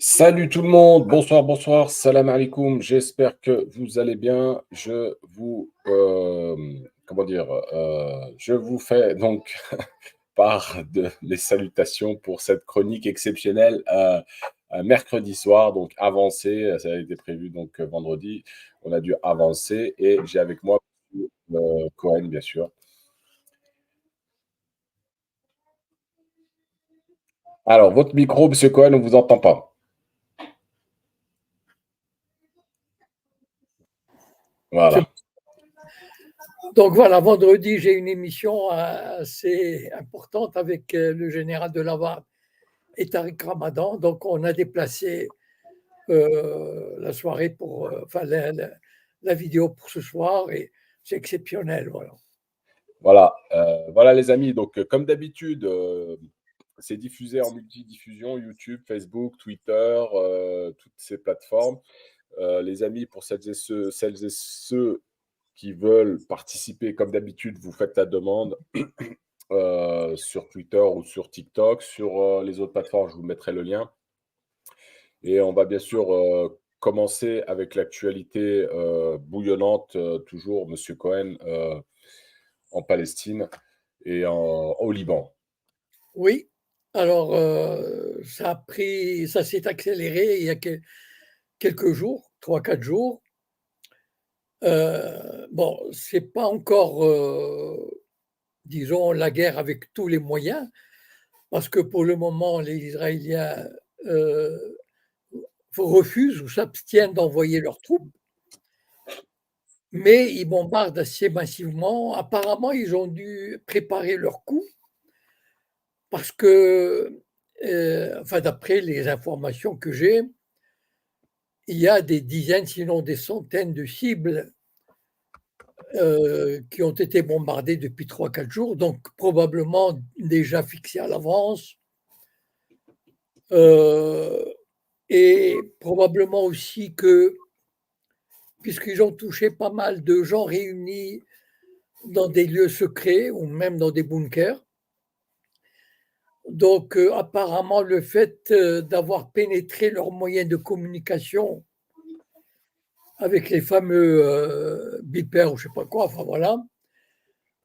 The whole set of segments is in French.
Salut tout le monde, bonsoir, bonsoir, salam alaikum, j'espère que vous allez bien. Comment dire, je vous fais donc part de mes salutations pour cette chronique exceptionnelle mercredi soir, donc avancé, ça a été prévu donc vendredi, on a dû avancer et j'ai avec moi Cohen, bien sûr. Alors, votre micro, Monsieur Cohen, on vous entend pas. C'est- Voilà. Donc voilà, vendredi, j'ai une émission assez importante avec le général de Laval et Tariq Ramadan. Donc on a déplacé la soirée la vidéo pour ce soir et c'est exceptionnel. Voilà. Voilà les amis, donc comme d'habitude, c'est diffusé en multidiffusion, YouTube, Facebook, Twitter, toutes ces plateformes. Les amis, pour celles et ceux qui veulent participer, comme d'habitude, vous faites la demande sur Twitter ou sur TikTok. Sur les autres plateformes, je vous mettrai le lien. Et on va bien sûr commencer avec l'actualité bouillonnante, toujours, Monsieur Cohen, en Palestine et au Liban. Oui, alors ça s'est accéléré il y a quelques jours, 3, 4 jours. Bon, c'est pas encore, disons, la guerre avec tous les moyens, parce que pour le moment, les Israéliens euh, refusent ou s'abstiennent d'envoyer leurs troupes, mais ils bombardent assez massivement. Apparemment, ils ont dû préparer leur coup parce que, enfin, d'après les informations que j'ai, il y a des dizaines, sinon des centaines de cibles qui ont été bombardées depuis 3, 4 jours, donc probablement déjà fixées à l'avance. Euh, et probablement aussi que, puisqu'ils ont touché pas mal de gens réunis dans des lieux secrets ou même dans des bunkers, donc apparemment le fait d'avoir pénétré leurs moyens de communication avec les fameux beepers ou je sais pas quoi, enfin voilà,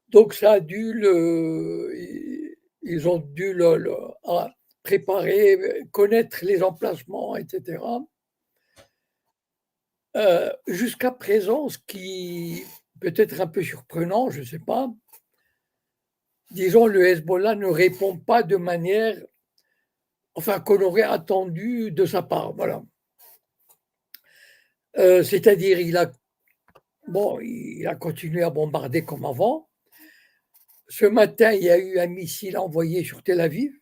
donc ça a dû ils ont dû préparer, connaître les emplacements, etc. Jusqu'à présent, ce qui peut être un peu surprenant, je ne sais pas, disons, le Hezbollah ne répond pas de manière, enfin, qu'on aurait attendu de sa part. Voilà. C'est-à-dire, il a continué à bombarder comme avant. Ce matin, il y a eu un missile envoyé sur Tel Aviv.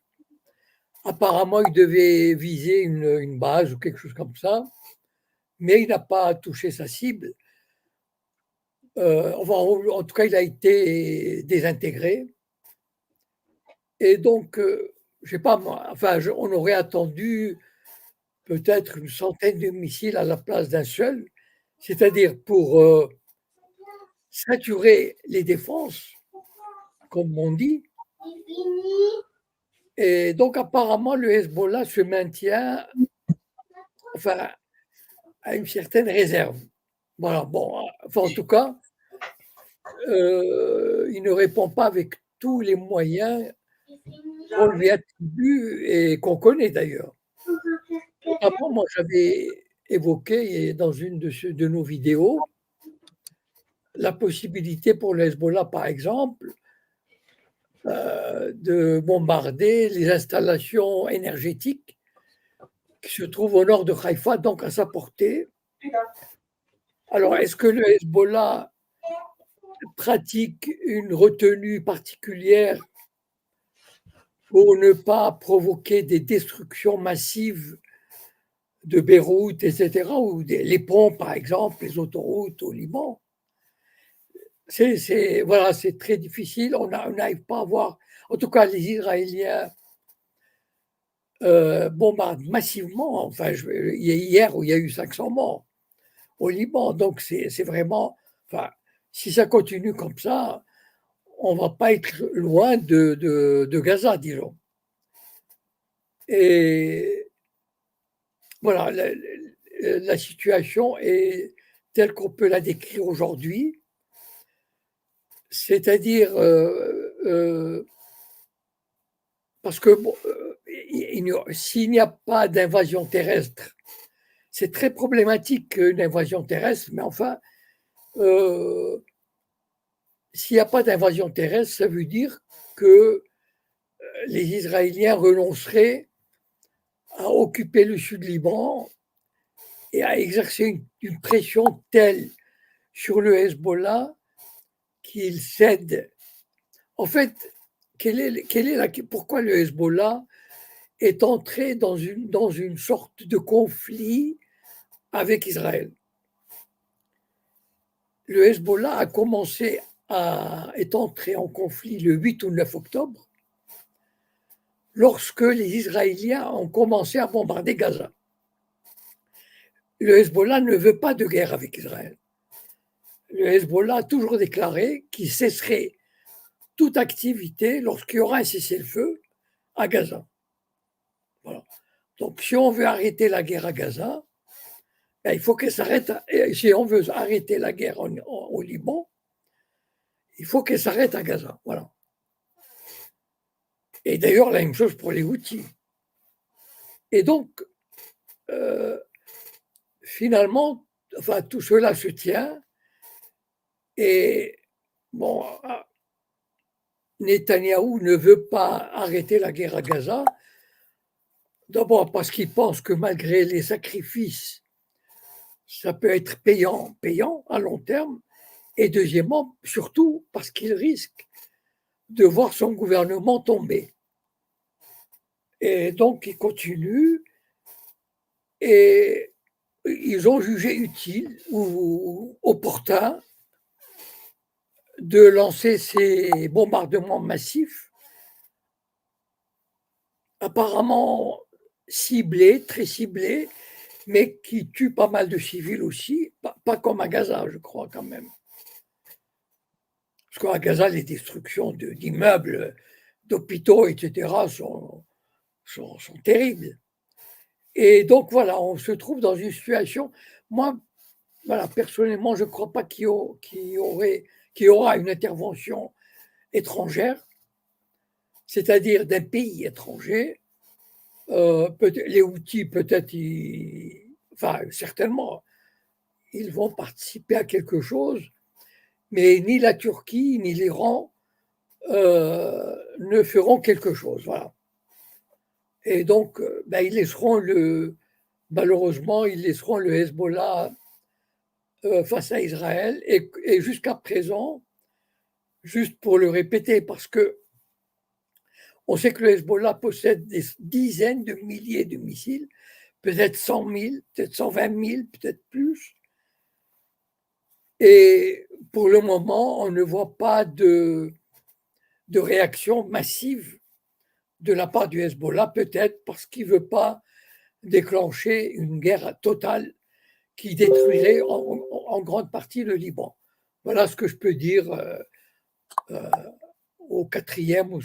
Apparemment, il devait viser une base ou quelque chose comme ça, mais il n'a pas touché sa cible. Enfin, en tout cas, il a été désintégré. Et donc, je sais pas moi, enfin, on aurait attendu peut-être une centaine de missiles à la place d'un seul, c'est-à-dire pour saturer les défenses, comme on dit. Et donc, apparemment, le Hezbollah se maintient, enfin, à une certaine réserve. Voilà, bon, enfin, en tout cas, il ne répond pas avec tous les moyens qu'on lui attribue et qu'on connaît d'ailleurs. Notamment, moi, j'avais évoqué dans une de nos vidéos la possibilité pour le Hezbollah, par exemple, de bombarder les installations énergétiques qui se trouvent au nord de Haïfa, donc à sa portée. Alors, est-ce que le Hezbollah pratique une retenue particulière pour ne pas provoquer des destructions massives de Beyrouth, etc., ou les ponts, par exemple, les autoroutes au Liban? Voilà, c'est très difficile. On n'arrive pas à voir. En tout cas, les Israéliens bombardent massivement. Enfin, il y a hier où il y a eu 500 morts au Liban. Donc, c'est vraiment. Enfin, si ça continue comme ça, on ne va pas être loin de Gaza, disons. Et voilà, la situation est telle qu'on peut la décrire aujourd'hui, c'est-à-dire parce que bon, s'il n'y a pas d'invasion terrestre, c'est très problématique une invasion terrestre, mais enfin, s'il n'y a pas d'invasion terrestre, ça veut dire que les Israéliens renonceraient à occuper le sud Liban et à exercer une pression telle sur le Hezbollah qu'il cède. En fait, pourquoi le Hezbollah est entré dans une sorte de conflit avec Israël? Le Hezbollah est entré en conflit le 8 ou 9 octobre, lorsque les Israéliens ont commencé à bombarder Gaza. Le Hezbollah ne veut pas de guerre avec Israël. Le Hezbollah a toujours déclaré qu'il cesserait toute activité lorsqu'il y aura un cessez-le-feu à Gaza. Voilà. Donc, si on veut arrêter la guerre à Gaza, il faut qu'elle s'arrête. Si on veut arrêter la guerre au Liban, il faut qu'elle s'arrête à Gaza. Voilà. Et d'ailleurs, la même chose pour les Houthis. Et donc, finalement, enfin, tout cela se tient. Et bon, Netanyahou ne veut pas arrêter la guerre à Gaza. D'abord parce qu'il pense que malgré les sacrifices, ça peut être payant à long terme. Et deuxièmement, surtout parce qu'il risque de voir son gouvernement tomber. Et donc, il continue et ils ont jugé utile ou opportun de lancer ces bombardements massifs, apparemment ciblés, très ciblés, mais qui tuent pas mal de civils aussi, pas comme à Gaza, je crois quand même. Parce qu'à Gaza, les destructions d'immeubles, d'hôpitaux, etc., sont terribles. Et donc, voilà, on se trouve dans une situation. Moi, voilà, personnellement, je ne crois pas qu'il y aura une intervention étrangère, c'est-à-dire d'un pays étranger. Les Houthis, peut-être, enfin, certainement, ils vont participer à quelque chose, mais ni la Turquie ni l'Iran ne feront quelque chose. Voilà. Et donc, malheureusement, ils laisseront le Hezbollah face à Israël. Et jusqu'à présent, juste pour le répéter, parce que on sait que le Hezbollah possède des dizaines de milliers de missiles, peut-être 100 000, peut-être 120 000, peut-être plus. Et pour le moment, on ne voit pas de réaction massive de la part du Hezbollah, peut-être parce qu'il ne veut pas déclencher une guerre totale qui détruirait en grande partie le Liban. Voilà ce que je peux dire au 4e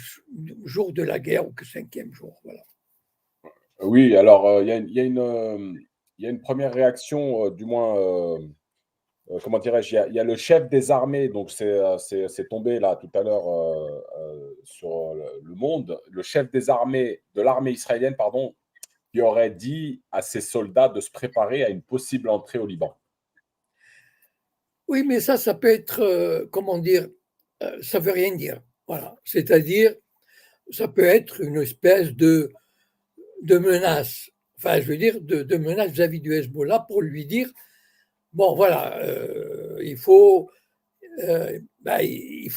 jour de la guerre ou au 5e jour. Voilà. Oui, alors il y a une première réaction, du moins, comment dirais-je, il y a le chef des armées, donc c'est tombé là tout à l'heure sur le Monde, le chef des armées, de l'armée israélienne, pardon, qui aurait dit à ses soldats de se préparer à une possible entrée au Liban. Oui, mais ça peut être, comment dire, ça veut rien dire. Voilà. C'est-à-dire, ça peut être une espèce de menace, enfin, je veux dire, de menace vis-à-vis du Hezbollah pour lui dire, bon, voilà, il faut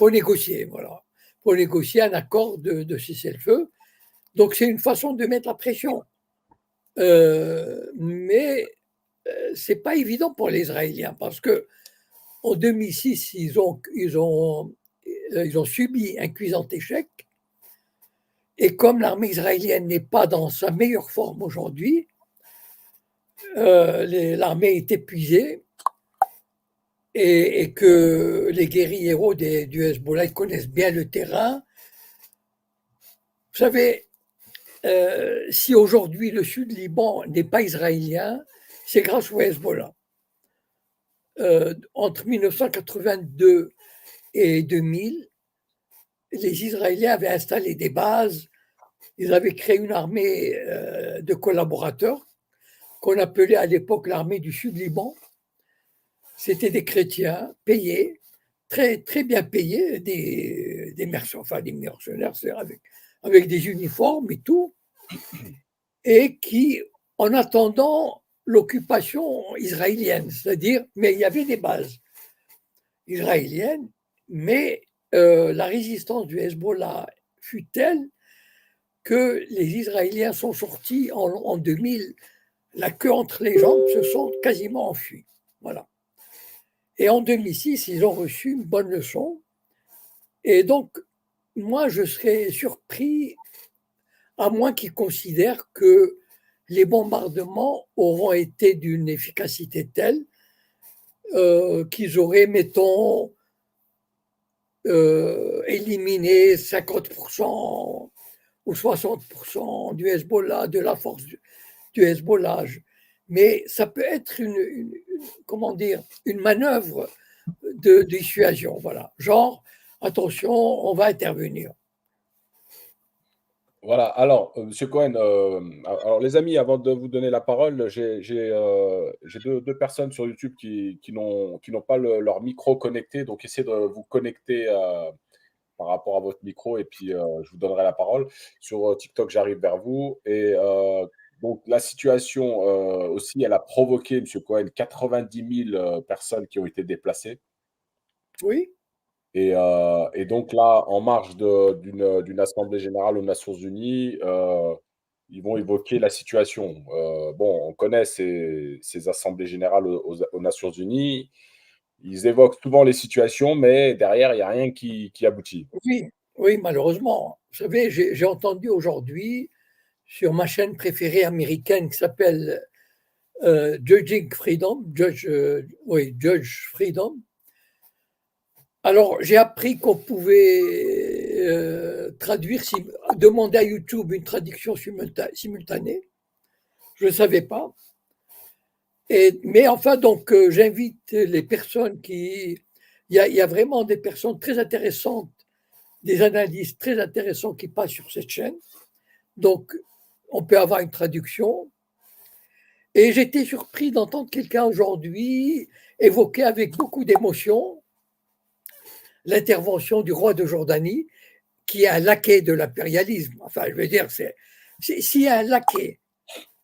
négocier, voilà. Il faut négocier un accord de cessez-le-feu. Donc, c'est une façon de mettre la pression. Mais c'est pas évident pour les Israéliens parce que en 2006, ils ont subi un cuisant échec. Et comme l'armée israélienne n'est pas dans sa meilleure forme aujourd'hui, l'armée est épuisée et que les guérilleros du Hezbollah connaissent bien le terrain. Vous savez, si aujourd'hui le sud Liban n'est pas israélien, c'est grâce au Hezbollah. Entre 1982 et 2000, les Israéliens avaient installé des bases, ils avaient créé une armée de collaborateurs qu'on appelait à l'époque l'armée du Sud-Liban. C'était des chrétiens payés, très, très bien payés, des mercenaires, avec des uniformes et tout, et qui, en attendant l'occupation israélienne, c'est-à-dire, mais il y avait des bases israéliennes, mais la résistance du Hezbollah fut telle que les Israéliens sont sortis en 2000, la queue entre les jambes, se sont quasiment enfuis. Voilà. Et en 2006, ils ont reçu une bonne leçon. Et donc, moi, je serais surpris, à moins qu'ils considèrent que les bombardements auront été d'une efficacité telle qu'ils auraient, mettons, éliminé 50% ou 60% du Hezbollah, de la force du Hezbollah. Mais ça peut être comment dire, une manœuvre de dissuasion. Voilà. Genre, attention, on va intervenir. Voilà, alors, Monsieur Cohen, alors les amis, avant de vous donner la parole, j'ai deux personnes sur YouTube qui n'ont pas leur micro connecté, donc essayez de vous connecter par rapport à votre micro et puis je vous donnerai la parole. Sur TikTok, j'arrive vers vous. Et donc la situation aussi, elle a provoqué, Monsieur Cohen, 90 000 personnes qui ont été déplacées. Oui. Et donc là, en marge d'une assemblée générale aux Nations Unies, ils vont évoquer la situation. Bon, on connaît ces assemblées générales aux Nations Unies. Ils évoquent souvent les situations, mais derrière, il n'y a rien qui aboutit. Oui, oui, malheureusement. Vous savez, j'ai entendu aujourd'hui sur ma chaîne préférée américaine qui s'appelle Judging Freedom, Judge Freedom. Alors, j'ai appris qu'on pouvait demander à YouTube une traduction simultanée. Je ne savais pas. Mais enfin, donc, j'invite les personnes qui. Il y a vraiment des personnes très intéressantes, des analystes très intéressants qui passent sur cette chaîne. Donc, on peut avoir une traduction. Et j'étais surpris d'entendre quelqu'un aujourd'hui évoquer avec beaucoup d'émotion l'intervention du roi de Jordanie, qui est un laquais de l'impérialisme. Enfin, je veux dire, s'il y a un laquais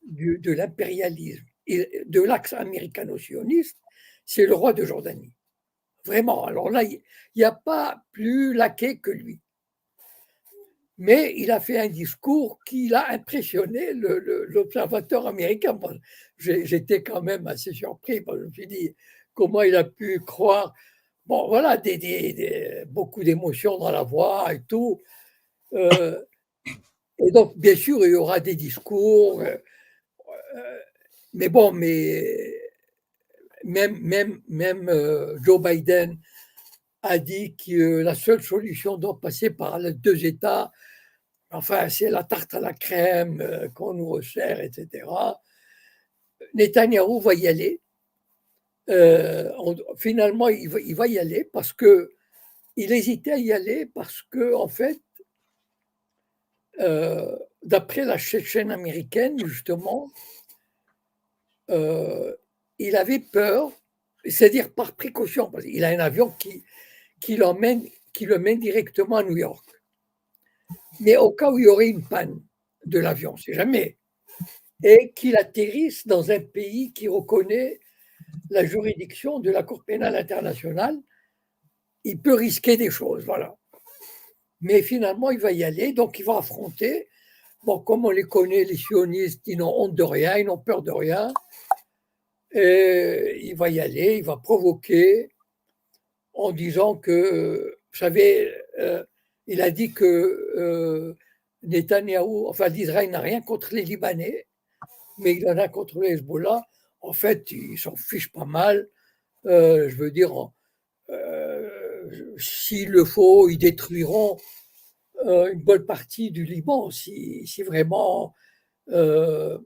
de l'impérialisme et de l'axe américano-sioniste, c'est le roi de Jordanie. Vraiment. Alors là, il n'y a pas plus laquais que lui. Mais il a fait un discours qui a impressionné l'observateur américain. Bon, j'étais quand même assez surpris. Je me suis dit, comment il a pu croire. Bon, voilà, beaucoup d'émotions dans la voix et tout. Et donc, bien sûr, il y aura des discours. Mais bon, même Joe Biden a dit que la seule solution doit passer par les deux États. Enfin, c'est la tarte à la crème qu'on nous resserre, etc. Netanyahou va y aller. Finalement, il va y aller parce que il hésitait à y aller parce que, en fait, d'après la chaîne américaine, justement, il avait peur, c'est-à-dire par précaution, parce qu'il a un avion qui le mène directement à New York. Mais au cas où il y aurait une panne de l'avion, c'est jamais, et qu'il atterrisse dans un pays qui reconnaît la juridiction de la Cour pénale internationale, il peut risquer des choses, voilà. Mais finalement, il va y aller, donc il va affronter. Bon, comme on les connaît, les sionistes, ils n'ont honte de rien, ils n'ont peur de rien. Et il va y aller, il va provoquer en disant que, vous savez, il a dit que Netanyahou, enfin l'Israël n'a rien contre les Libanais, mais il en a contre les Hezbollah. En fait, ils s'en fichent pas mal. Je veux dire, s'il le faut, ils détruiront une bonne partie du Liban si vraiment le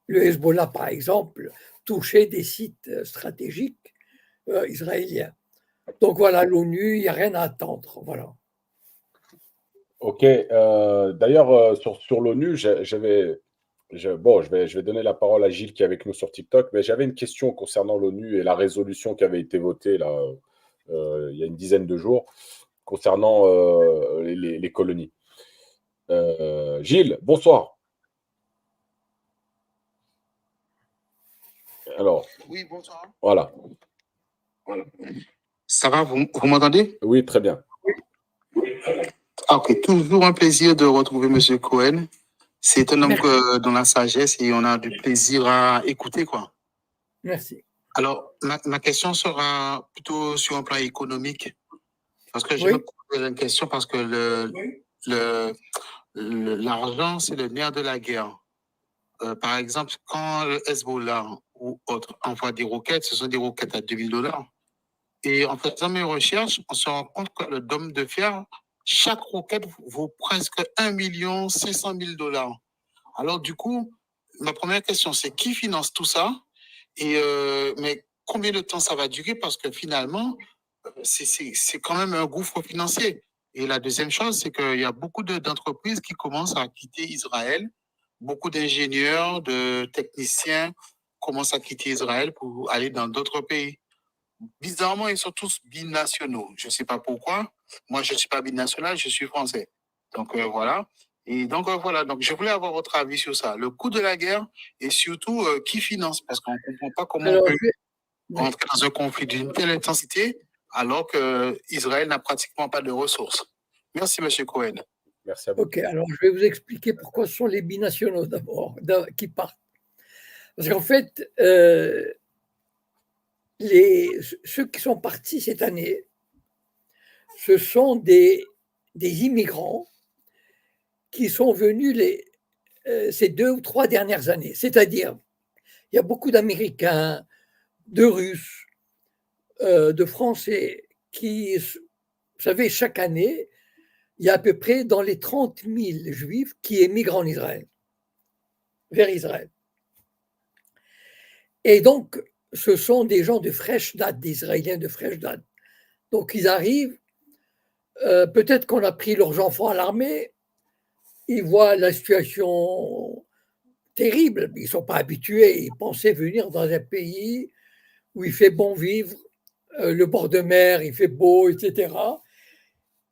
Hezbollah, par exemple, touchait des sites stratégiques israéliens. Donc voilà, l'ONU, il n'y a rien à attendre. Voilà. Ok. D'ailleurs, sur l'ONU, bon, je vais donner la parole à Gilles qui est avec nous sur TikTok, mais j'avais une question concernant l'ONU et la résolution qui avait été votée là, il y a une dizaine de jours concernant les colonies. Gilles, bonsoir. Alors, Oui, bonsoir. voilà. Ça va, vous m'entendez? Oui, très bien. Ok, toujours un plaisir de retrouver M. Cohen. C'est un homme dont la sagesse et on a du plaisir à écouter, quoi. Merci. Alors, ma question sera plutôt sur un plan économique. Parce que je me pose une question parce que l'argent, c'est le nerf de la guerre. Par exemple, quand le Hezbollah ou autre envoie des roquettes, ce sont des roquettes à $2000. Et en faisant mes recherches, on se rend compte que le dôme de fer, chaque roquette vaut presque 1,5 million. Alors, du coup, ma première question, c'est qui finance tout ça? Mais combien de temps ça va durer? Parce que finalement, c'est quand même un gouffre financier. Et la deuxième chose, c'est qu'il y a beaucoup d'entreprises qui commencent à quitter Israël. Beaucoup d'ingénieurs, de techniciens commencent à quitter Israël pour aller dans d'autres pays. Bizarrement, ils sont tous binationaux. Je ne sais pas pourquoi. Moi, je ne suis pas binational, je suis français. Donc, voilà. Et donc, voilà. Donc, je voulais avoir votre avis sur ça. Le coût de la guerre et surtout, qui finance? Parce qu'on ne comprend pas comment on peut rentrer dans un conflit d'une telle intensité alors qu'Israël n'a pratiquement pas de ressources. Merci, M. Cohen. Merci à vous. Ok, alors je vais vous expliquer pourquoi ce sont les binationaux d'abord qui partent. Parce qu'en fait, ceux qui sont partis cette année, ce sont des immigrants qui sont venus ces 2 ou 3 dernières années. C'est-à-dire, il y a beaucoup d'Américains, de Russes, de Français qui, vous savez, chaque année, il y a à peu près dans les 30 000 juifs qui émigrent en Israël, vers Israël. Et donc, ce sont des gens de fraîche date, des Israéliens de fraîche date. Donc, ils arrivent, peut-être qu'on a pris leurs enfants à l'armée, ils voient la situation terrible, ils ne sont pas habitués, ils pensaient venir dans un pays où il fait bon vivre, le bord de mer, il fait beau, etc.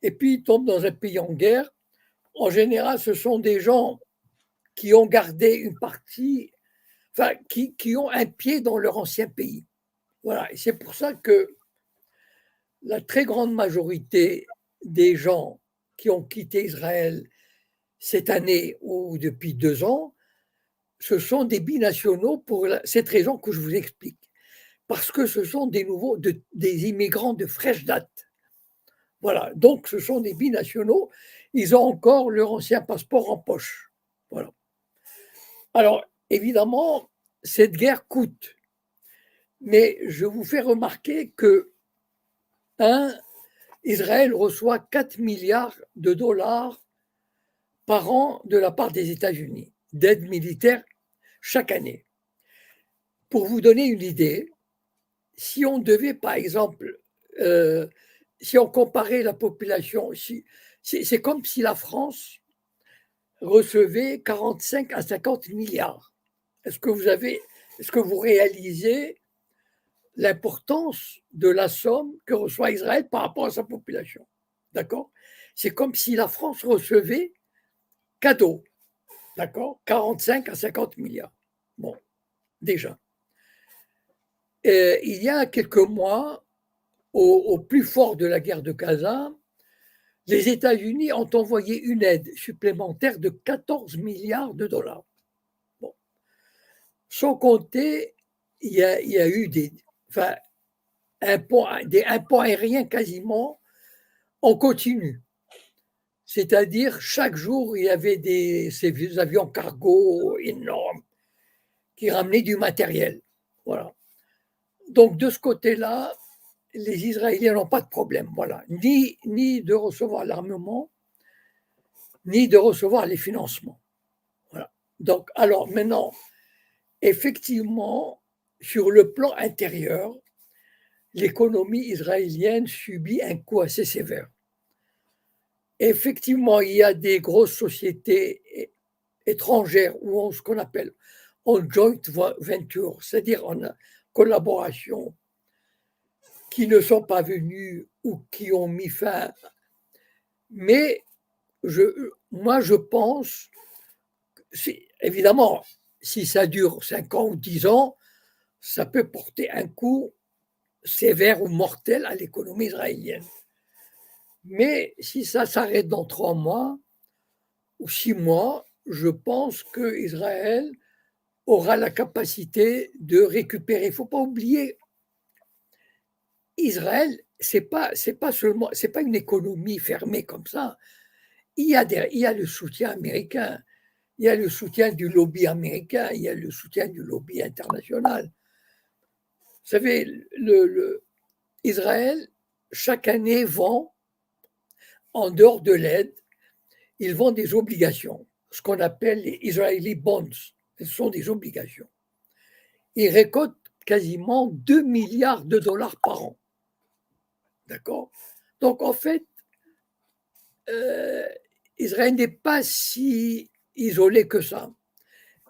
Et puis, ils tombent dans un pays en guerre. En général, ce sont des gens qui ont gardé une partie, enfin, qui ont un pied dans leur ancien pays. Voilà, et c'est pour ça que la très grande majorité des gens qui ont quitté Israël cette année ou depuis 2 ans, ce sont des binationaux pour cette raison que je vous explique. Parce que ce sont des immigrants de fraîche date. Voilà, donc ce sont des binationaux, ils ont encore leur ancien passeport en poche. Voilà. Alors, évidemment, cette guerre coûte. Mais je vous fais remarquer que, Israël reçoit 4 milliards de dollars par an de la part des États-Unis, d'aide militaire chaque année. Pour vous donner une idée, si on devait, par exemple, si on comparait la population, c'est comme si la France recevait 45 à 50 milliards. Est-ce que vous réalisez l'importance de la somme que reçoit Israël par rapport à sa population? D'accord? C'est comme si la France recevait cadeau, d'accord? 45 à 50 milliards. Bon, déjà. Il y a quelques mois, au plus fort de la guerre de Gaza, les États-Unis ont envoyé une aide supplémentaire de 14 milliards de dollars. Bon. Sans compter, il y a eu des impôts aériens quasiment en continu. C'est-à-dire, chaque jour, il y avait ces avions cargo énormes qui ramenaient du matériel. Voilà. Donc, de ce côté-là, les Israéliens n'ont pas de problème, voilà, ni de recevoir l'armement, ni de recevoir les financements. Voilà. Donc, alors maintenant, effectivement, sur le plan intérieur, l'économie israélienne subit un coup assez sévère. Effectivement, il y a des grosses sociétés étrangères ou ce qu'on appelle en joint venture, c'est-à-dire en collaboration, qui ne sont pas venus ou qui ont mis fin. Mais moi, je pense, évidemment, si ça dure 5 ans ou 10 ans, ça peut porter un coup sévère ou mortel à l'économie israélienne. Mais si ça s'arrête dans 3 mois ou 6 mois, je pense que Israël aura la capacité de récupérer. Il ne faut pas oublier, Israël, c'est pas seulement, c'est pas une économie fermée comme ça. Il y a le soutien américain, il y a le soutien du lobby américain, il y a le soutien du lobby international. Vous savez, Israël, chaque année, vend, en dehors de l'aide, ils vendent des obligations, ce qu'on appelle les Israeli bonds. Ce sont des obligations. Ils récoltent quasiment 2 milliards de dollars par an. D'accord? Donc, en fait, Israël n'est pas si isolé que ça.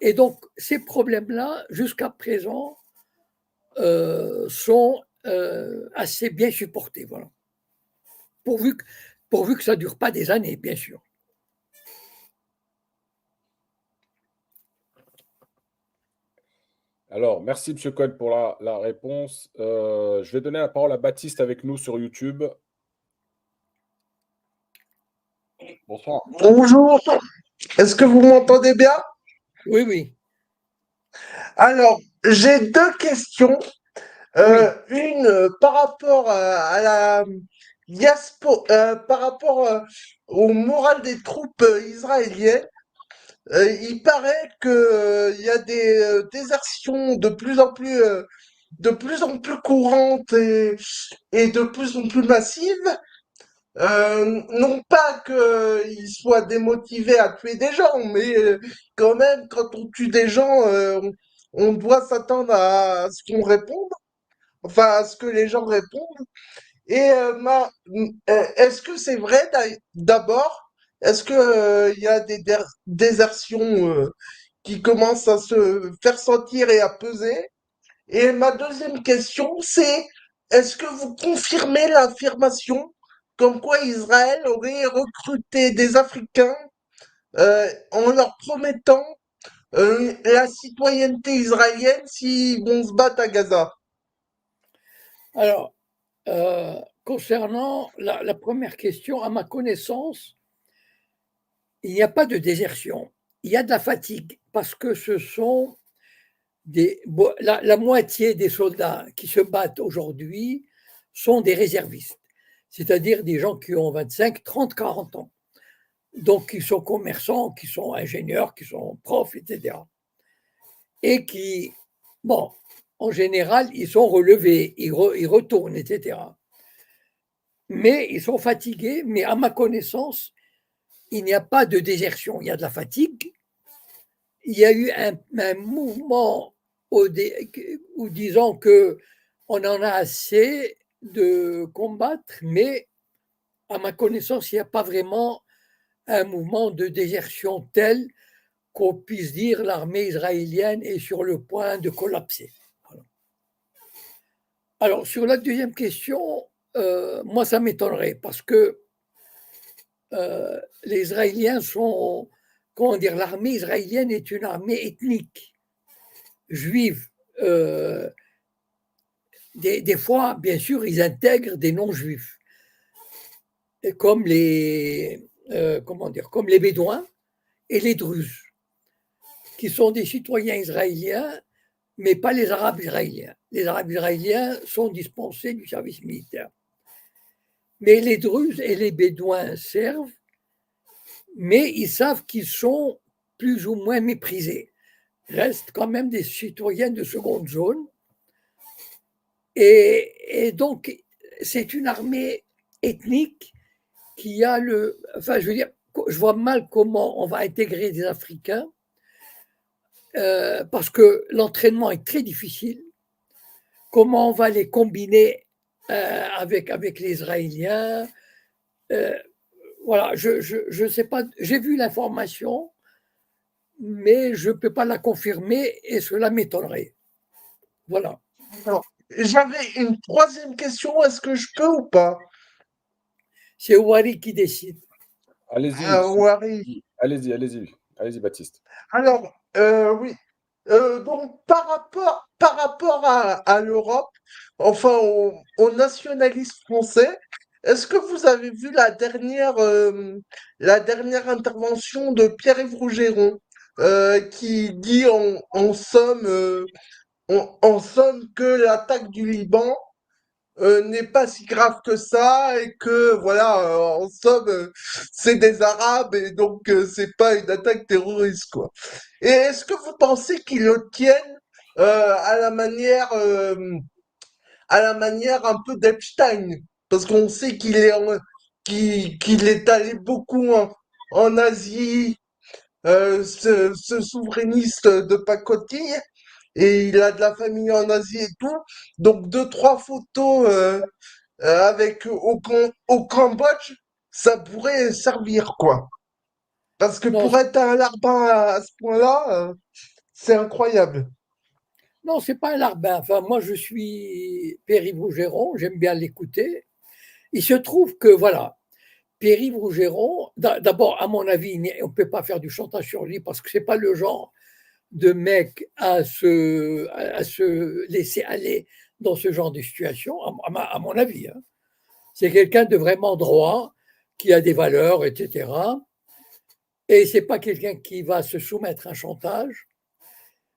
Et donc, ces problèmes-là, jusqu'à présent, sont assez bien supportés. Voilà. Pourvu que ça ne dure pas des années, bien sûr. Alors, merci M. Cohen pour la réponse. Je vais donner la parole à Baptiste avec nous sur YouTube. Bonsoir. Bonjour, est-ce que vous m'entendez bien? Oui, oui. Alors, j'ai deux questions. Une par rapport à la par rapport au moral des troupes israéliennes. Il paraît que il y a des désertions de plus en plus courantes et de plus en plus massives. Non pas qu'ils soient démotivés à tuer des gens, mais quand même, quand on tue des gens, on doit s'attendre à ce qu'on réponde, enfin à ce que les gens répondent. Et est-ce que c'est vrai d'abord? Est-ce que il y a des désertions qui commencent à se faire sentir et à peser? Et ma deuxième question, c'est est-ce que vous confirmez l'affirmation comme quoi Israël aurait recruté des Africains en leur promettant la citoyenneté israélienne s'ils vont se battre à Gaza? Alors, concernant la première question, à ma connaissance, il n'y a pas de désertion. Il y a de la fatigue parce que ce sont la moitié des soldats qui se battent aujourd'hui sont des réservistes, c'est-à-dire des gens qui ont 25, 30, 40 ans. Donc, qui sont commerçants, qui sont ingénieurs, qui sont profs, etc. Et qui, bon, en général, ils sont relevés, ils retournent, etc. Mais ils sont fatigués, mais à ma connaissance, il n'y a pas de désertion, il y a de la fatigue. Il y a eu un mouvement où disons qu'on en a assez de combattre, mais à ma connaissance, il n'y a pas vraiment un mouvement de désertion tel qu'on puisse dire l'armée israélienne est sur le point de collapser. Voilà. Alors, sur la deuxième question, moi, ça m'étonnerait parce que les Israéliens sont, comment dire, l'armée israélienne est une armée ethnique, juive. Des fois, bien sûr, ils intègrent des non-juifs, comme comme les Bédouins et les Druzes, qui sont des citoyens israéliens, mais pas les Arabes israéliens. Les Arabes israéliens sont dispensés du service militaire. Mais les Druzes et les Bédouins servent, mais ils savent qu'ils sont plus ou moins méprisés. Restent quand même des citoyens de seconde zone. Et donc, c'est une armée ethnique qui a le. Enfin, je veux dire, je vois mal comment on va intégrer des Africains parce que l'entraînement est très difficile. Comment on va les combiner avec les Israéliens voilà, je ne sais pas, j'ai vu l'information, mais je ne peux pas la confirmer et cela m'étonnerait. Voilà. Alors, j'avais une troisième question, est-ce que je peux ou pas? C'est Ouari qui décide. Allez-y, Wari. allez-y, Baptiste. Alors, oui. Donc, par rapport à l'Europe, enfin au nationalisme français, est-ce que vous avez vu la dernière intervention de Pierre-Yves Rougeron, qui dit en somme que l'attaque du Liban n'est pas si grave que ça et que voilà, en somme, c'est des Arabes et donc c'est pas une attaque terroriste, quoi. Et est-ce que vous pensez qu'ils le tiennent à la manière un peu d'Epstein? Parce qu'on sait qu'il est allé beaucoup en Asie, ce souverainiste de pacotille, et il a de la famille en Asie et tout. Donc deux, trois photos avec au Cambodge, ça pourrait servir, quoi. Parce que Non, pour être un larbin à ce point-là, c'est incroyable. non, c'est pas un larbin. Enfin, moi, je suis Pierre-Yves Rougeron, j'aime bien l'écouter. Il se trouve que, voilà, Pierre-Yves Rougeron, d'abord, à mon avis, on ne peut pas faire du chantage sur lui parce que ce n'est pas le genre de mec à se laisser aller dans ce genre de situation, à mon avis. Hein. C'est quelqu'un de vraiment droit, qui a des valeurs, etc. Et ce n'est pas quelqu'un qui va se soumettre à un chantage,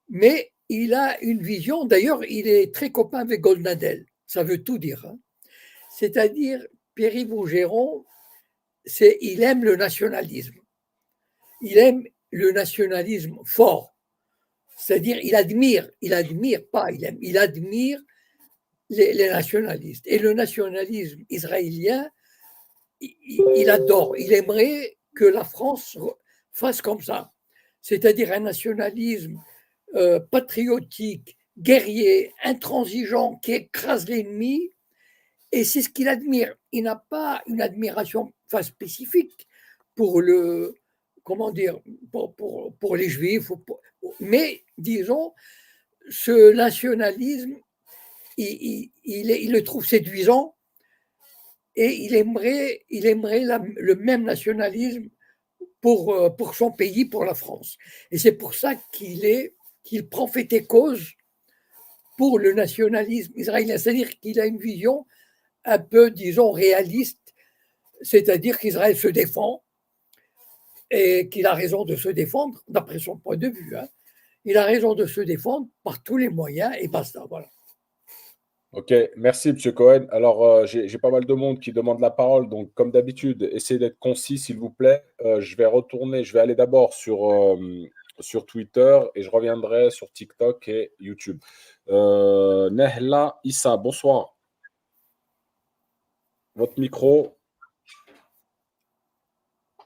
mais il a une vision. D'ailleurs, il est très copain avec Goldnadel. Ça veut tout dire. Hein. C'est-à-dire, Pierre-Yves Rougeron, il aime le nationalisme. Il aime le nationalisme fort. C'est-à-dire, il admire pas, il admire les nationalistes. Et le nationalisme israélien, il adore, il aimerait que la France fasse comme ça. C'est-à-dire un nationalisme patriotique, guerrier, intransigeant, qui écrase l'ennemi. Et c'est ce qu'il admire. Il n'a pas une admiration spécifique pour le, comment dire, pour les juifs, mais disons, ce nationalisme, il le trouve séduisant et il aimerait le même nationalisme pour son pays, pour la France. Et c'est pour ça qu'il prend fait et cause pour le nationalisme israélien. C'est-à-dire qu'il a une vision un peu, disons, réaliste, c'est-à-dire qu'Israël se défend et qu'il a raison de se défendre, d'après son point de vue. Hein. Il a raison de se défendre par tous les moyens et basta. Voilà. Ok, merci M. Cohen. Alors, j'ai pas mal de monde qui demande la parole, donc comme d'habitude, essayez d'être concis, s'il vous plaît. Je vais aller d'abord sur Twitter et je reviendrai sur TikTok et YouTube. Nehla Issa, bonsoir. Votre micro.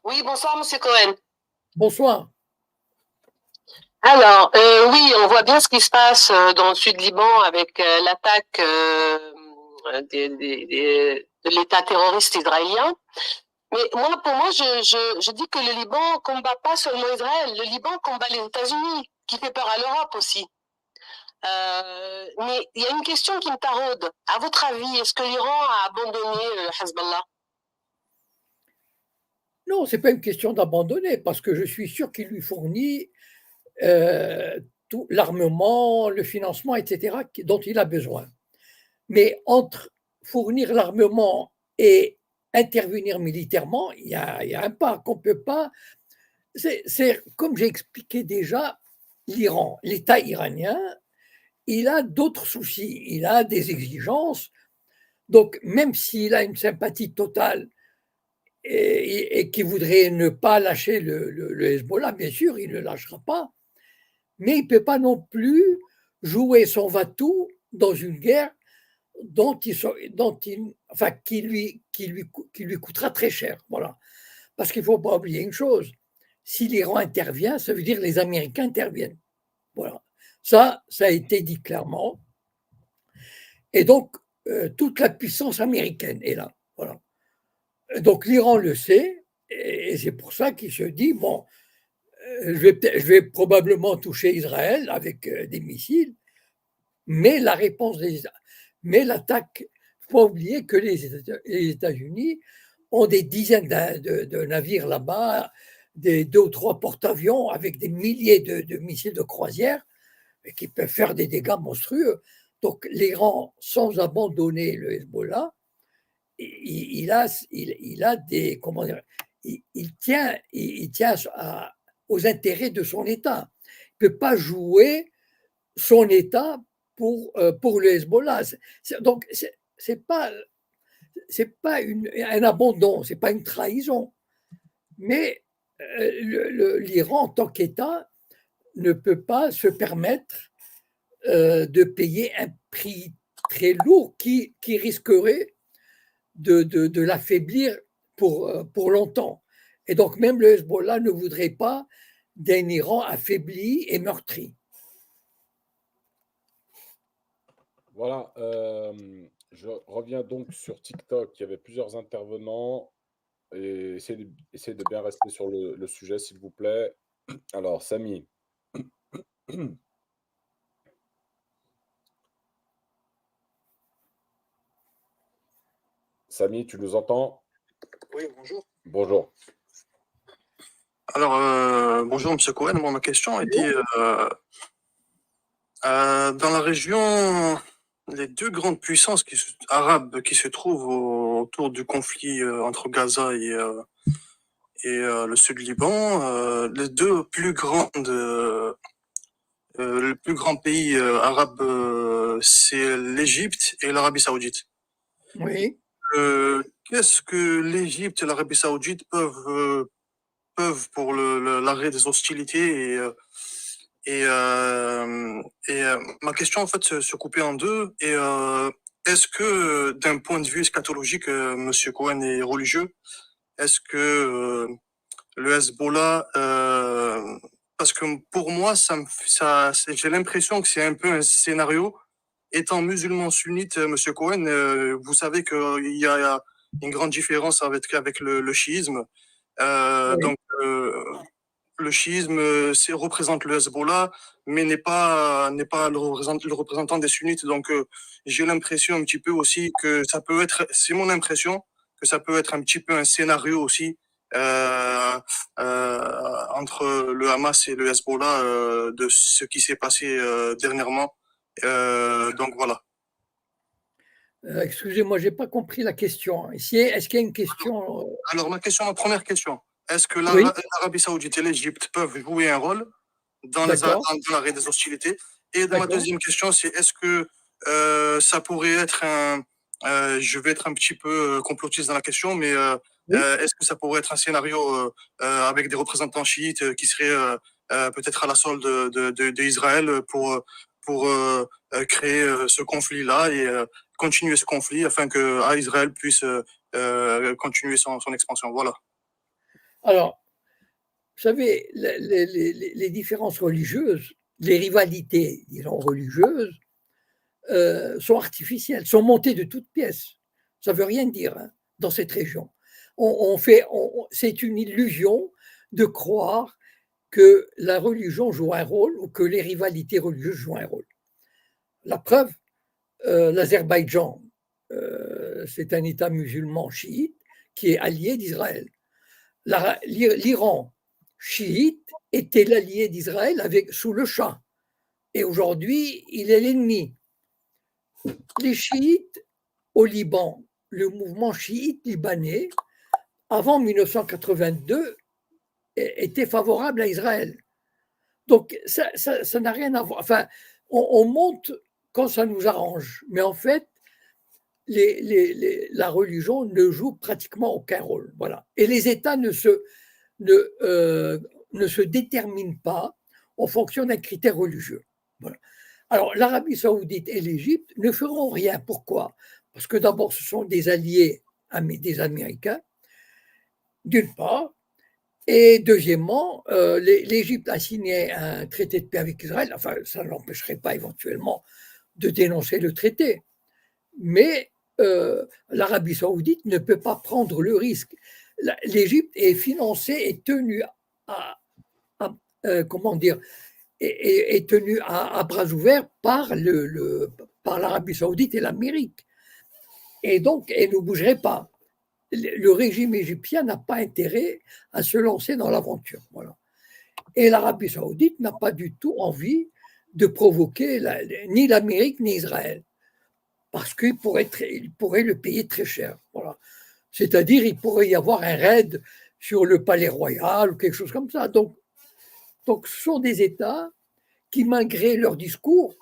Oui, bonsoir, Monsieur Cohen. Bonsoir. Alors, oui, on voit bien ce qui se passe dans le sud Liban avec l'attaque de l'État terroriste israélien. Mais pour moi, je dis que le Liban combat pas seulement Israël, le Liban combat les États-Unis, qui fait peur à l'Europe aussi. Mais il y a une question qui me taraude. À votre avis, est-ce que l'Iran a abandonné le Hezbollah? Non, ce n'est pas une question d'abandonner, parce que je suis sûr qu'il lui fournit tout l'armement, le financement, etc., dont il a besoin. Mais entre fournir l'armement et intervenir militairement, il y a un pas qu'on ne peut pas. C'est comme j'ai expliqué déjà, l'Iran, l'État iranien, il a d'autres soucis, il a des exigences. Donc, même s'il a une sympathie totale et qui voudrait ne pas lâcher le Hezbollah, bien sûr, il ne le lâchera pas, mais il ne peut pas non plus jouer son va-tout dans une guerre enfin, qui lui coûtera très cher. Voilà. Parce qu'il ne faut pas oublier une chose, si l'Iran intervient, ça veut dire que les Américains interviennent. Voilà. Ça a été dit clairement. Et donc, toute la puissance américaine est là. Voilà. Donc, l'Iran le sait, et c'est pour ça qu'il se dit, bon, je vais probablement toucher Israël avec des missiles, mais l'attaque, il ne faut pas oublier que les États-Unis ont des dizaines de navires là-bas, des 2 ou 3 porte-avions avec des milliers de missiles de croisière qui peuvent faire des dégâts monstrueux. Donc l'Iran, sans abandonner le Hezbollah, il a des, comment dire, il tient aux intérêts de son État. Il ne peut pas jouer son État pour le Hezbollah. Donc, c'est pas un abandon, c'est pas une trahison. Mais l'Iran, en tant qu'État, ne peut pas se permettre de payer un prix très lourd qui risquerait de l'affaiblir pour longtemps. Et donc, même le Hezbollah ne voudrait pas d'un Iran affaibli et meurtri. Voilà, je reviens donc sur TikTok. Il y avait plusieurs intervenants. Et essayez de bien rester sur le sujet, s'il vous plaît. Alors, Samy. Samy, tu nous entends? Oui, bonjour. Bonjour. Alors, bonjour, M. Cohen. Moi, ma question était dans la région, les 2 grandes puissances arabes qui se trouvent autour du conflit entre Gaza et le sud Liban, les 2 plus grandes, le plus grand pays arabe, c'est l'Égypte et l'Arabie Saoudite. Oui. Qu'est-ce que l'Égypte et l'Arabie Saoudite peuvent pour l'arrêt des hostilités et ma question en fait se coupait en 2 et est-ce que d'un point de vue eschatologique, Monsieur Cohen est religieux, est-ce que le Hezbollah, parce que pour moi j'ai l'impression que c'est un peu un scénario. Étant musulman sunnite, Monsieur Cohen, vous savez qu'il y a une grande différence avec le chiisme. Oui. Donc, le chiisme représente le Hezbollah, mais n'est pas le représentant des sunnites. Donc, j'ai l'impression un petit peu aussi que ça peut être, c'est mon impression, que ça peut être un petit peu un scénario aussi entre le Hamas et le Hezbollah de ce qui s'est passé dernièrement. Donc voilà. Excusez-moi, je n'ai pas compris la question. Est-ce qu'il y a une question? Alors, ma première question, est-ce que Oui. l'Arabie Saoudite et l'Égypte peuvent jouer un rôle dans l'arrêt des hostilités? Et ma deuxième question, c'est est-ce que ça pourrait être je vais être un petit peu complotiste dans la question, mais Oui. est-ce que ça pourrait être un scénario avec des représentants chiites qui seraient peut-être à la solde d'Israël pour créer ce conflit-là et continuer ce conflit afin que Israël puisse continuer son expansion. Voilà. Alors, vous savez, les différences religieuses, les rivalités, disons, religieuses, sont artificielles, sont montées de toutes pièces. Ça ne veut rien dire hein, dans cette région. C'est une illusion de croire que la religion joue un rôle ou que les rivalités religieuses jouent un rôle. La preuve, l'Azerbaïdjan, c'est un État musulman chiite qui est allié d'Israël. L'Iran chiite était l'allié d'Israël sous le Shah. Et aujourd'hui, il est l'ennemi. Les chiites au Liban, le mouvement chiite libanais, avant 1982, était favorable à Israël. Donc, ça n'a rien à voir. Enfin, on monte quand ça nous arrange. Mais en fait, la religion ne joue pratiquement aucun rôle. Voilà. Et les États ne se déterminent pas en fonction d'un critère religieux. Voilà. Alors, l'Arabie saoudite et l'Égypte ne feront rien. Pourquoi? Parce que d'abord, ce sont des alliés des Américains, d'une part, et deuxièmement, l'Égypte a signé un traité de paix avec Israël. Enfin, ça ne l'empêcherait pas éventuellement de dénoncer le traité. Mais l'Arabie saoudite ne peut pas prendre le risque. L'Égypte est financée et tenue comment dire, est tenue à bras ouverts par l'Arabie saoudite et l'Amérique. Et donc, elle ne bougerait pas. Le régime égyptien n'a pas intérêt à se lancer dans l'aventure. Voilà. Et l'Arabie saoudite n'a pas du tout envie de provoquer ni l'Amérique ni Israël, parce qu'il pourrait le payer très cher. Voilà. C'est-à-dire, il pourrait y avoir un raid sur le palais royal ou quelque chose comme ça. Donc ce sont des États qui, malgré leur discours,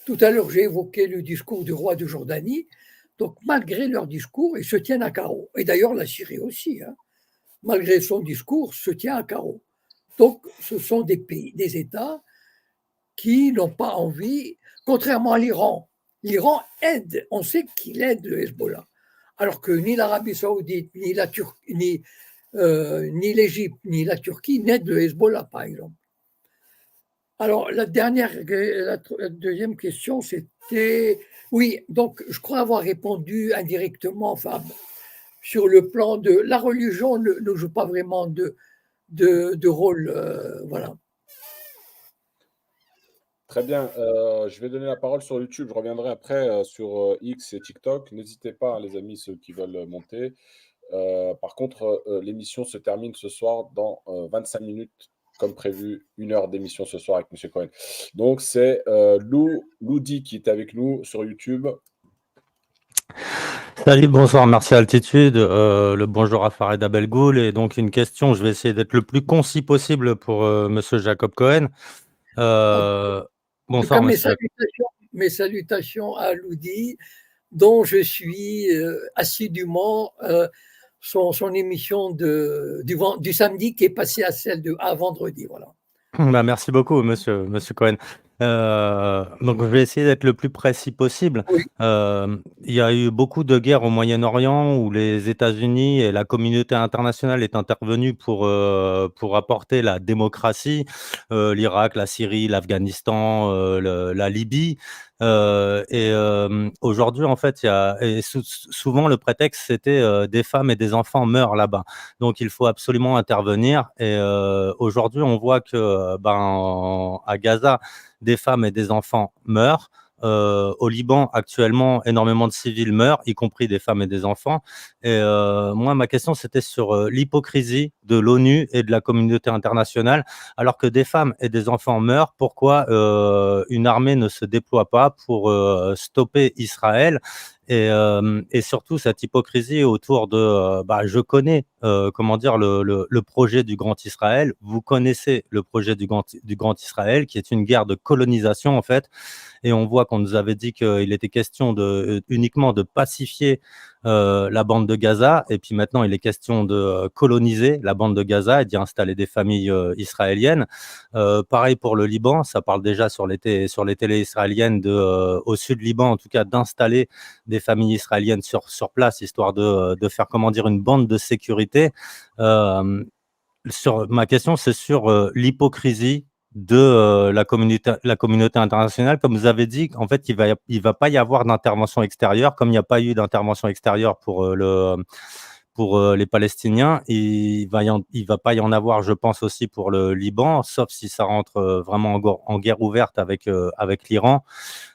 tout à l'heure j'ai évoqué le discours du roi de Jordanie, donc malgré leur discours, ils se tiennent à carreau. Et d'ailleurs, la Syrie aussi, hein, malgré son discours, se tient à carreau. Donc, ce sont des pays, des États qui n'ont pas envie, contrairement à l'Iran. L'Iran aide, on sait qu'il aide le Hezbollah, alors que ni l'Arabie saoudite, ni l'Égypte, ni la Turquie n'aident le Hezbollah, par exemple. Alors, la deuxième question, c'était… Oui, donc je crois avoir répondu indirectement, enfin, sur le plan de… La religion ne joue pas vraiment de rôle, voilà. Très bien. Je vais donner la parole sur YouTube. Je reviendrai après sur X et TikTok. N'hésitez pas, hein, les amis, ceux qui veulent monter. Par contre, l'émission se termine ce soir dans 25 minutes, comme prévu, 1 heure d'émission ce soir avec M. Cohen. Donc, c'est Loudi qui est avec nous sur YouTube. Salut, bonsoir, merci Altitude. Le bonjour à Farid Abelgoul. Et donc, une question, je vais essayer d'être le plus concis possible pour Monsieur Jacob Cohen. Bonsoir, monsieur. Mes salutations à Loudi, dont je suis assidûment son émission du samedi qui est passée à vendredi. Voilà. Bah, merci beaucoup, monsieur Cohen. Donc, je vais essayer d'être le plus précis possible. Oui. Il y a eu beaucoup de guerres au Moyen-Orient où les États-Unis et la communauté internationale est intervenue pour apporter la démocratie, l'Irak, la Syrie, l'Afghanistan, la Libye. Aujourd'hui, en fait, souvent le prétexte, c'était des femmes et des enfants meurent là-bas. Donc, il faut absolument intervenir. Et aujourd'hui, on voit que à Gaza, des femmes et des enfants meurent. Au Liban, actuellement, énormément de civils meurent, y compris des femmes et des enfants. Et moi, ma question, c'était sur l'hypocrisie de l'ONU et de la communauté internationale. Alors que des femmes et des enfants meurent, pourquoi une armée ne se déploie pas pour stopper Israël? Et surtout cette hypocrisie autour de je connais comment dire le projet du Grand Israël, vous connaissez le projet du Grand Israël qui est une guerre de colonisation en fait, et on voit qu'on nous avait dit qu'il était question uniquement de pacifier la bande de Gaza, et puis maintenant il est question de coloniser la bande de Gaza et d'y installer des familles israéliennes. Pareil pour le Liban, ça parle déjà sur les télés israéliennes au sud Liban en tout cas d'installer des familles israéliennes sur place, histoire de faire, comment dire, une bande de sécurité. Ma question, c'est sur l'hypocrisie de la communauté internationale. Comme vous avez dit, en fait, il va pas y avoir d'intervention extérieure, comme il n'y a pas eu d'intervention extérieure pour les Palestiniens. Il va pas y en avoir, je pense, aussi pour le Liban, sauf si ça rentre vraiment en guerre ouverte avec l'Iran.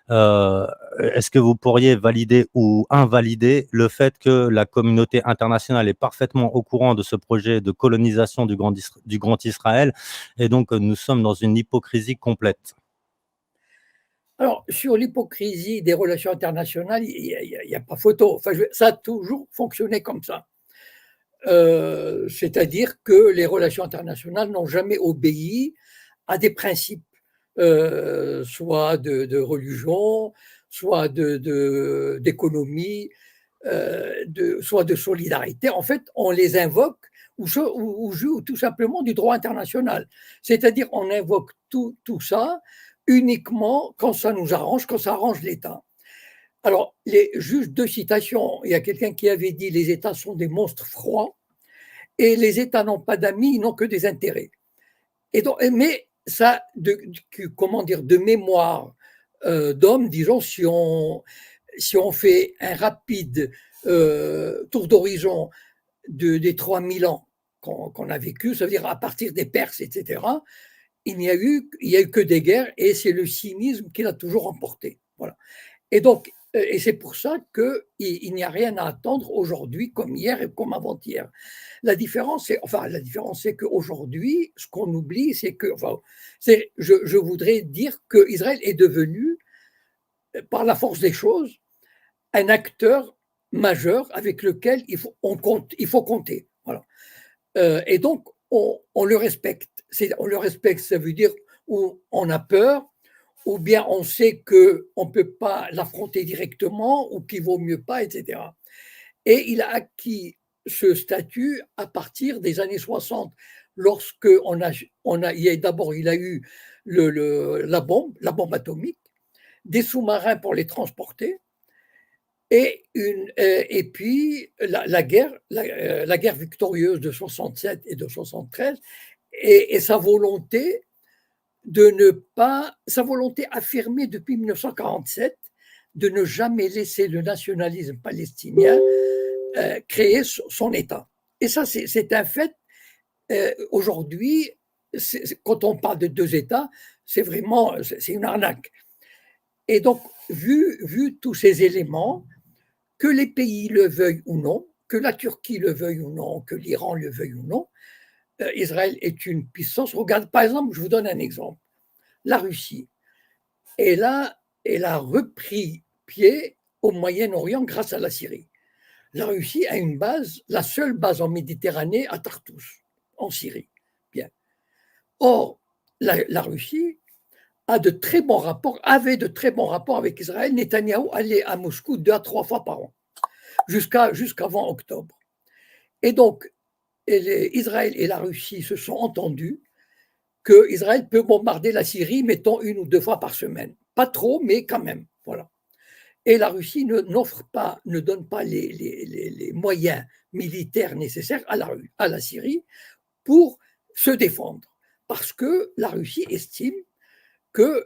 Est-ce que vous pourriez valider ou invalider le fait que la communauté internationale est parfaitement au courant de ce projet de colonisation du Grand Israël, et donc nous sommes dans une hypocrisie complète? Alors, sur l'hypocrisie des relations internationales, il n'y a pas photo. Enfin, ça a toujours fonctionné comme ça. C'est-à-dire que les relations internationales n'ont jamais obéi à des principes, soit de religion, soit d'économie, soit de solidarité. En fait, on les invoque ou joue tout simplement du droit international. C'est-à-dire on invoque tout ça uniquement quand ça nous arrange, quand ça arrange l'État. Alors, juste deux citations. Il y a quelqu'un qui avait dit les États sont des monstres froids et les États n'ont pas d'amis, ils n'ont que des intérêts. Et donc, mais ça, comment dire, de mémoire d'homme, disons, si on fait un rapide tour d'horizon des 3000 ans qu'on a vécu, ça veut dire à partir des Perses, etc., il n'y a eu que des guerres et c'est le cynisme qui l'a toujours emporté. Voilà. Et donc, et c'est pour ça qu'il n'y a rien à attendre aujourd'hui comme hier et comme avant-hier. La différence, c'est qu'aujourd'hui, ce qu'on oublie, c'est que, je voudrais dire qu'Israël est devenu, par la force des choses, un acteur majeur avec lequel il faut compter. Voilà. Et donc, on le respecte. On le respecte, ça veut dire on a peur, ou bien on sait qu'on ne peut pas l'affronter directement, ou qu'il vaut mieux pas, etc. Et il a acquis ce statut à partir des années 60, lorsque d'abord il a eu la bombe atomique, des sous-marins pour les transporter, et puis la guerre victorieuse de 67 et de 73, et sa volonté affirmée depuis 1947 de ne jamais laisser le nationalisme palestinien créer son État. Et ça, c'est un fait. Aujourd'hui, quand on parle de deux États, c'est une arnaque. Et donc, vu tous ces éléments, que les pays le veuillent ou non, que la Turquie le veuille ou non, que l'Iran le veuille ou non, Israël est une puissance. Regarde, par exemple, je vous donne un exemple. La Russie, elle a repris pied au Moyen-Orient grâce à la Syrie. La Russie a une base, la seule base en Méditerranée, à Tartous, en Syrie. Bien. Or, la Russie avait de très bons rapports avec Israël. Netanyahou allait à Moscou 2 à 3 fois par an, jusqu'avant octobre. Et donc, Israël et la Russie se sont entendus qu'Israël peut bombarder la Syrie, mettons 1 ou 2 fois par semaine. Pas trop, mais quand même. Voilà. Et la Russie ne donne pas les moyens militaires nécessaires à la Syrie pour se défendre. Parce que la Russie estime qu'il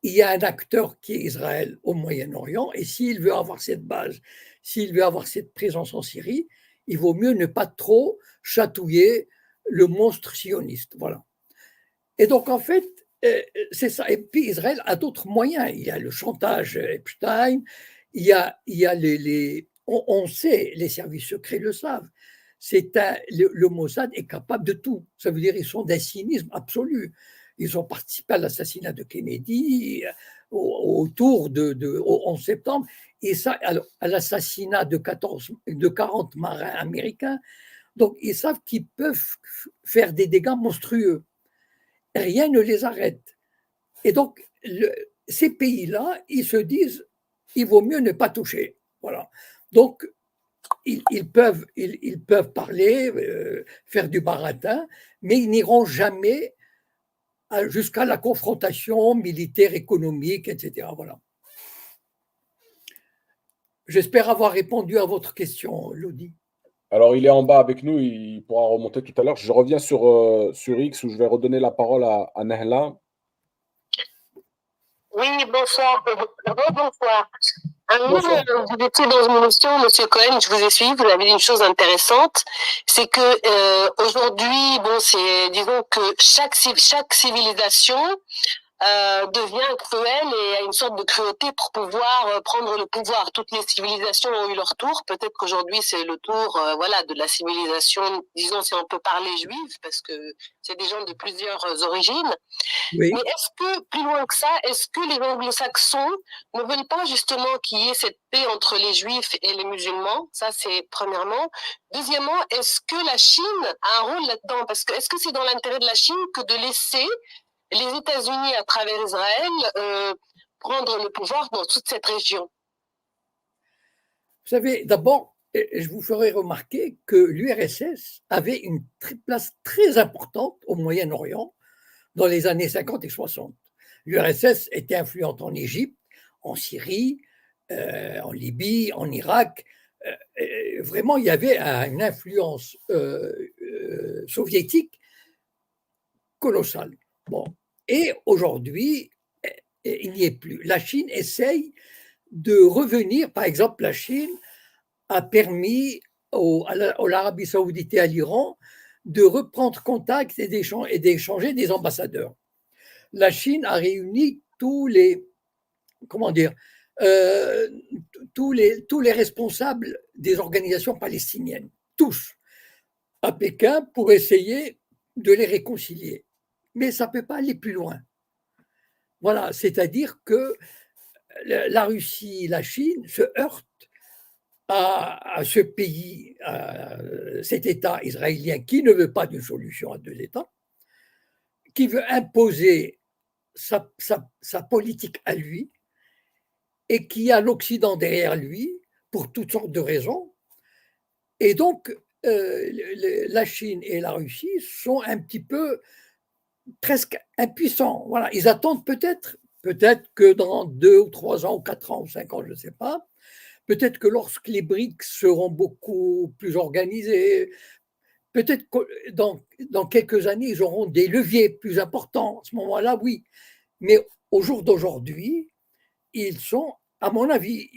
y a un acteur qui est Israël au Moyen-Orient, et s'il veut avoir cette base, s'il veut avoir cette présence en Syrie, il vaut mieux ne pas trop chatouiller le monstre sioniste. Voilà. Et donc, en fait, c'est ça. Et puis, Israël a d'autres moyens. Il y a le chantage Epstein, il y a on sait, les services secrets le savent, le Mossad est capable de tout. Ça veut dire qu'ils sont d'un cynisme absolu. Ils ont participé à l'assassinat de Kennedy, autour au 11 septembre, et ça, à l'assassinat de 40 marins américains. Donc, ils savent qu'ils peuvent faire des dégâts monstrueux. Rien ne les arrête. Et donc, ces pays-là, ils se disent, il vaut mieux ne pas toucher. Voilà. Donc, ils peuvent parler, faire du baratin, mais ils n'iront jamais jusqu'à la confrontation militaire, économique, etc. Voilà. J'espère avoir répondu à votre question, Lodi. Alors, il est en bas avec nous, il pourra remonter tout à l'heure. Je reviens sur X où je vais redonner la parole à Nahla. Oui, bonsoir. Bonsoir. Vous étiez dans une émission, M. Cohen, je vous ai suivi, vous avez dit une chose intéressante, c'est que aujourd'hui, disons que chaque civilisation devient cruelle et a une sorte de cruauté pour pouvoir prendre le pouvoir. Toutes les civilisations ont eu leur tour. Peut-être qu'aujourd'hui c'est le tour, de la civilisation, disons si on peut parler juive, parce que c'est des gens de plusieurs origines. Oui. Mais est-ce que plus loin que ça, est-ce que les Anglo-Saxons ne veulent pas justement qu'il y ait cette paix entre les Juifs et les musulmans? Ça c'est premièrement. Deuxièmement, est-ce que la Chine a un rôle là-dedans? Parce que est-ce que c'est dans l'intérêt de la Chine que de laisser les États-Unis, à travers Israël, prendre le pouvoir dans toute cette région? Vous savez, d'abord, je vous ferai remarquer que l'URSS avait une place très importante au Moyen-Orient dans les années 50 et 60. L'URSS était influente en Égypte, en Syrie, en Libye, en Irak. Vraiment, il y avait une influence soviétique colossale. Bon. Et aujourd'hui, il n'y est plus. La Chine essaye de revenir. Par exemple, la Chine a permis à l'Arabie saoudite et à l'Iran de reprendre contact et d'échanger des ambassadeurs. La Chine a réuni tous les, comment dire, tous les responsables des organisations palestiniennes, tous, à Pékin pour essayer de les réconcilier. Mais ça ne peut pas aller plus loin. Voilà, c'est-à-dire que la Russie, la Chine se heurtent à ce pays, à cet État israélien qui ne veut pas d'une solution à deux États, qui veut imposer sa politique à lui et qui a l'Occident derrière lui pour toutes sortes de raisons. Et donc, la Chine et la Russie sont un petit peu presque impuissants. Voilà, ils attendent peut-être que dans 2 ou 3 ans ou 4 ans ou 5 ans, je ne sais pas, peut-être que lorsque les BRICS seront beaucoup plus organisés, peut-être que dans quelques années, ils auront des leviers plus importants. À ce moment-là, oui. Mais au jour d'aujourd'hui, ils sont, à mon avis,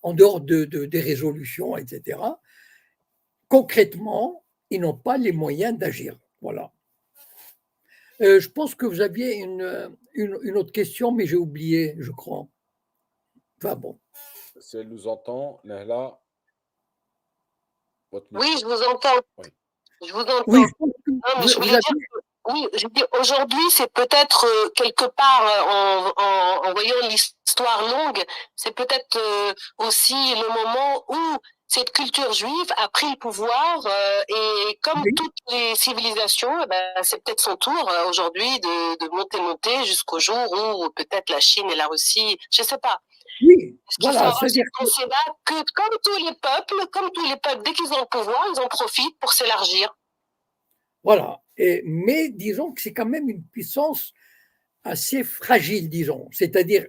en dehors des résolutions, etc., concrètement, ils n'ont pas les moyens d'agir. Voilà. Je pense que vous aviez une autre question, mais j'ai oublié, je crois. Enfin bon. Si elle nous entend, Nahla, votre Oui, micro. je vous entends. Oui. Je vous entends. Oui, je pense que Non, mais je vous voulais avez- dire que, oui, je dis aujourd'hui, c'est peut-être quelque part, en voyant l'histoire longue, c'est peut-être aussi le moment où cette culture juive a pris le pouvoir et comme Oui. toutes les civilisations, eh ben, c'est peut-être son tour aujourd'hui de monter jusqu'au jour où peut-être la Chine et la Russie, je sais pas. Oui, Parce qu'il faut voilà, avoir c'est-à-dire cette pensée-là que comme tous les peuples, dès qu'ils ont le pouvoir, ils en profitent pour s'élargir. voilà. Mais disons que c'est quand même une puissance assez fragile, disons. C'est-à-dire,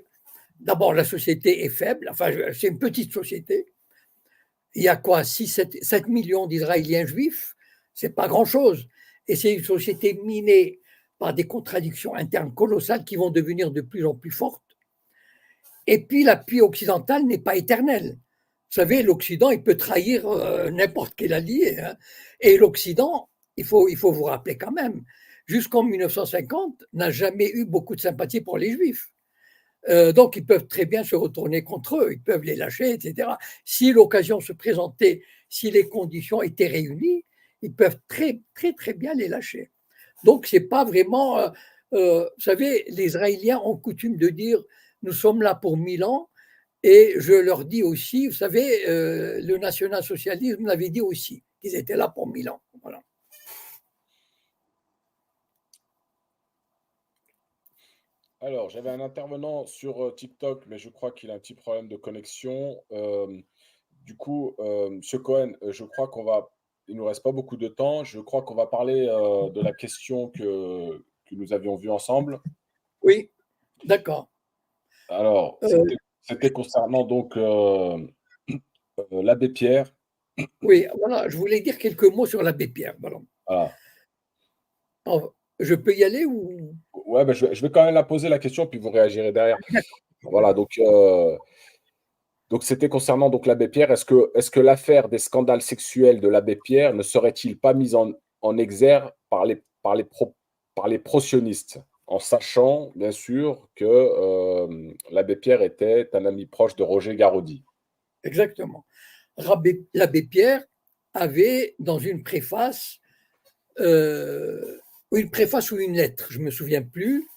d'abord, la société est faible, enfin, c'est une petite société. Il y a quoi, 7 millions d'Israéliens juifs, c'est pas grand-chose. Et c'est une société minée par des contradictions internes colossales qui vont devenir de plus en plus fortes. Et puis, l'appui occidental n'est pas éternel. Vous savez, l'Occident, il peut trahir n'importe quel allié. Hein. Et l'Occident, il faut vous rappeler quand même, jusqu'en 1950, n'a jamais eu beaucoup de sympathie pour les Juifs. Donc, ils peuvent très bien se retourner contre eux, ils peuvent les lâcher, etc. Si l'occasion se présentait, si les conditions étaient réunies, ils peuvent très, très, très bien les lâcher. Donc, c'est pas vraiment. Vous savez, les Israéliens ont coutume de dire nous sommes là pour 1000 ans. Et je leur dis aussi, vous savez, le national-socialisme l'avait dit aussi, qu'ils étaient là pour 1000 ans. Voilà. Alors, j'avais un intervenant sur TikTok, mais je crois qu'il a un petit problème de connexion. Du coup, Monsieur Cohen, je crois il nous reste pas beaucoup de temps. Je crois qu'on va parler de la question que nous avions vue ensemble. Oui, d'accord. Alors, c'était concernant donc l'abbé Pierre. Oui, voilà, je voulais dire quelques mots sur l'abbé Pierre. Voilà. Voilà. Alors, je peux y aller ou Ouais, ben, je vais quand même la poser la question, puis vous réagirez derrière. Voilà, donc c'était concernant donc l'abbé Pierre. Est-ce que l'affaire des scandales sexuels de l'abbé Pierre ne serait-il pas mise en exergue par les pro-sionistes, en sachant bien sûr que l'abbé Pierre était un ami proche de Roger Garaudy? Exactement. L'abbé Pierre avait dans une préface ou une lettre, je ne me souviens plus,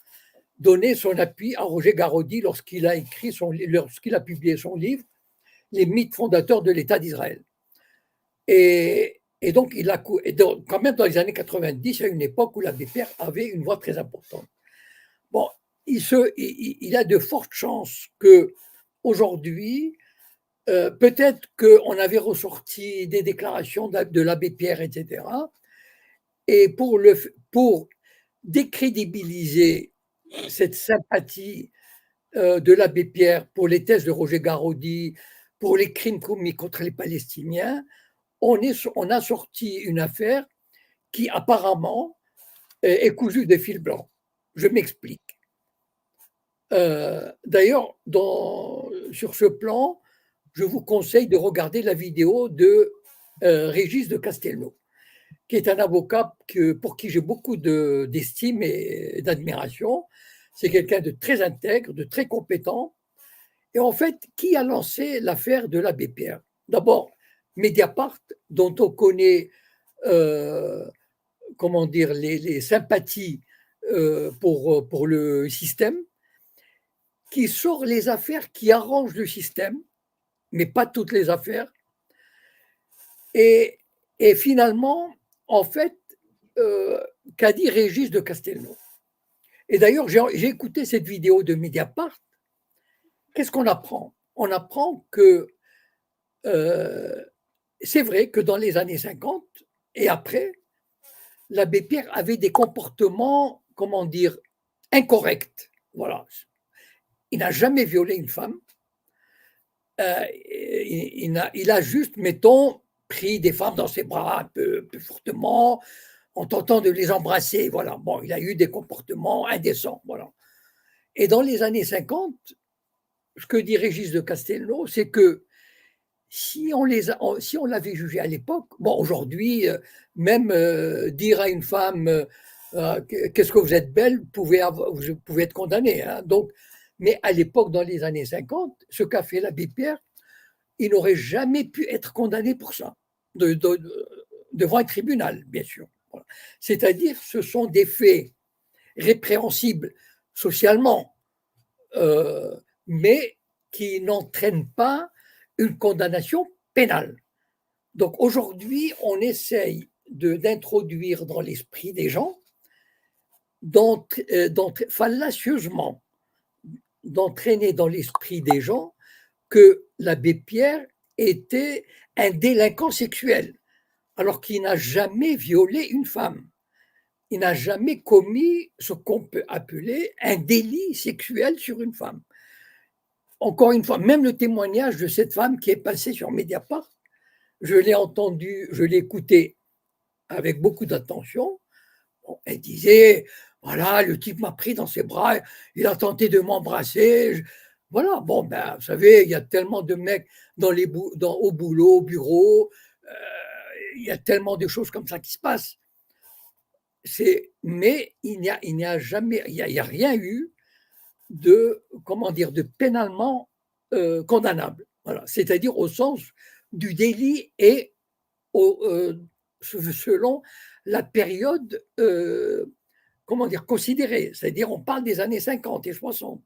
donné son appui à Roger Garaudy lorsqu'il a publié son livre Les mythes fondateurs de l'État d'Israël. Et donc, quand même dans les années 90, à une époque où l'abbé Pierre avait une voix très importante. Bon, il a de fortes chances que aujourd'hui, peut-être qu'on avait ressorti des déclarations de l'abbé Pierre, etc. Et pour décrédibiliser cette sympathie de l'abbé Pierre pour les thèses de Roger Garaudy, pour les crimes commis contre les Palestiniens, on a sorti une affaire qui apparemment est cousue de fil blanc. Je m'explique. D'ailleurs, sur ce plan, je vous conseille de regarder la vidéo de Régis de Castelnau, qui est un avocat pour qui j'ai beaucoup d'estime et d'admiration. C'est quelqu'un de très intègre, de très compétent. Et en fait, qui a lancé l'affaire de l'abbé Pierre? D'abord, Mediapart, dont on connaît comment dire, les sympathies pour le système, qui sort les affaires qui arrangent le système, mais pas toutes les affaires. Et finalement, en fait, qu'a dit Régis de Castelnau. Et d'ailleurs, j'ai écouté cette vidéo de Mediapart. Qu'est-ce qu'on apprend? On apprend que c'est vrai que dans les années 50 et après, l'abbé Pierre avait des comportements, comment dire, incorrects. Voilà. Il n'a jamais violé une femme. Il a juste, mettons, pris des femmes dans ses bras un peu plus fortement, en tentant de les embrasser. Voilà. Bon, il a eu des comportements indécents. Voilà. Et dans les années 50, ce que dit Régis de Castelnau, c'est que si on l'avait jugé à l'époque, bon, aujourd'hui, même dire à une femme qu'est-ce que vous êtes belle, vous pouvez être condamné. Hein. Donc, mais à l'époque, dans les années 50, ce qu'a fait l'abbé Pierre, il n'aurait jamais pu être condamné pour ça, devant un tribunal, bien sûr. Voilà. C'est-à-dire, ce sont des faits répréhensibles socialement, mais qui n'entraînent pas une condamnation pénale. Donc aujourd'hui, on essaye d'introduire dans l'esprit des gens, fallacieusement, d'entraîner dans l'esprit des gens que l'abbé Pierre était un délinquant sexuel, alors qu'il n'a jamais violé une femme. Il n'a jamais commis ce qu'on peut appeler un délit sexuel sur une femme. Encore une fois, même le témoignage de cette femme qui est passée sur Mediapart, je l'ai entendu, je l'ai écouté avec beaucoup d'attention. Bon, elle disait, voilà, le type m'a pris dans ses bras, il a tenté de m'embrasser. Voilà, bon, ben, vous savez, il y a tellement de mecs au boulot, au bureau, il y a tellement de choses comme ça qui se passent. Mais il n'y a jamais, il n'y a rien eu de pénalement condamnable. Voilà. C'est-à-dire au sens du délit et selon la période considérée. C'est-à-dire on parle des années 50 et 60.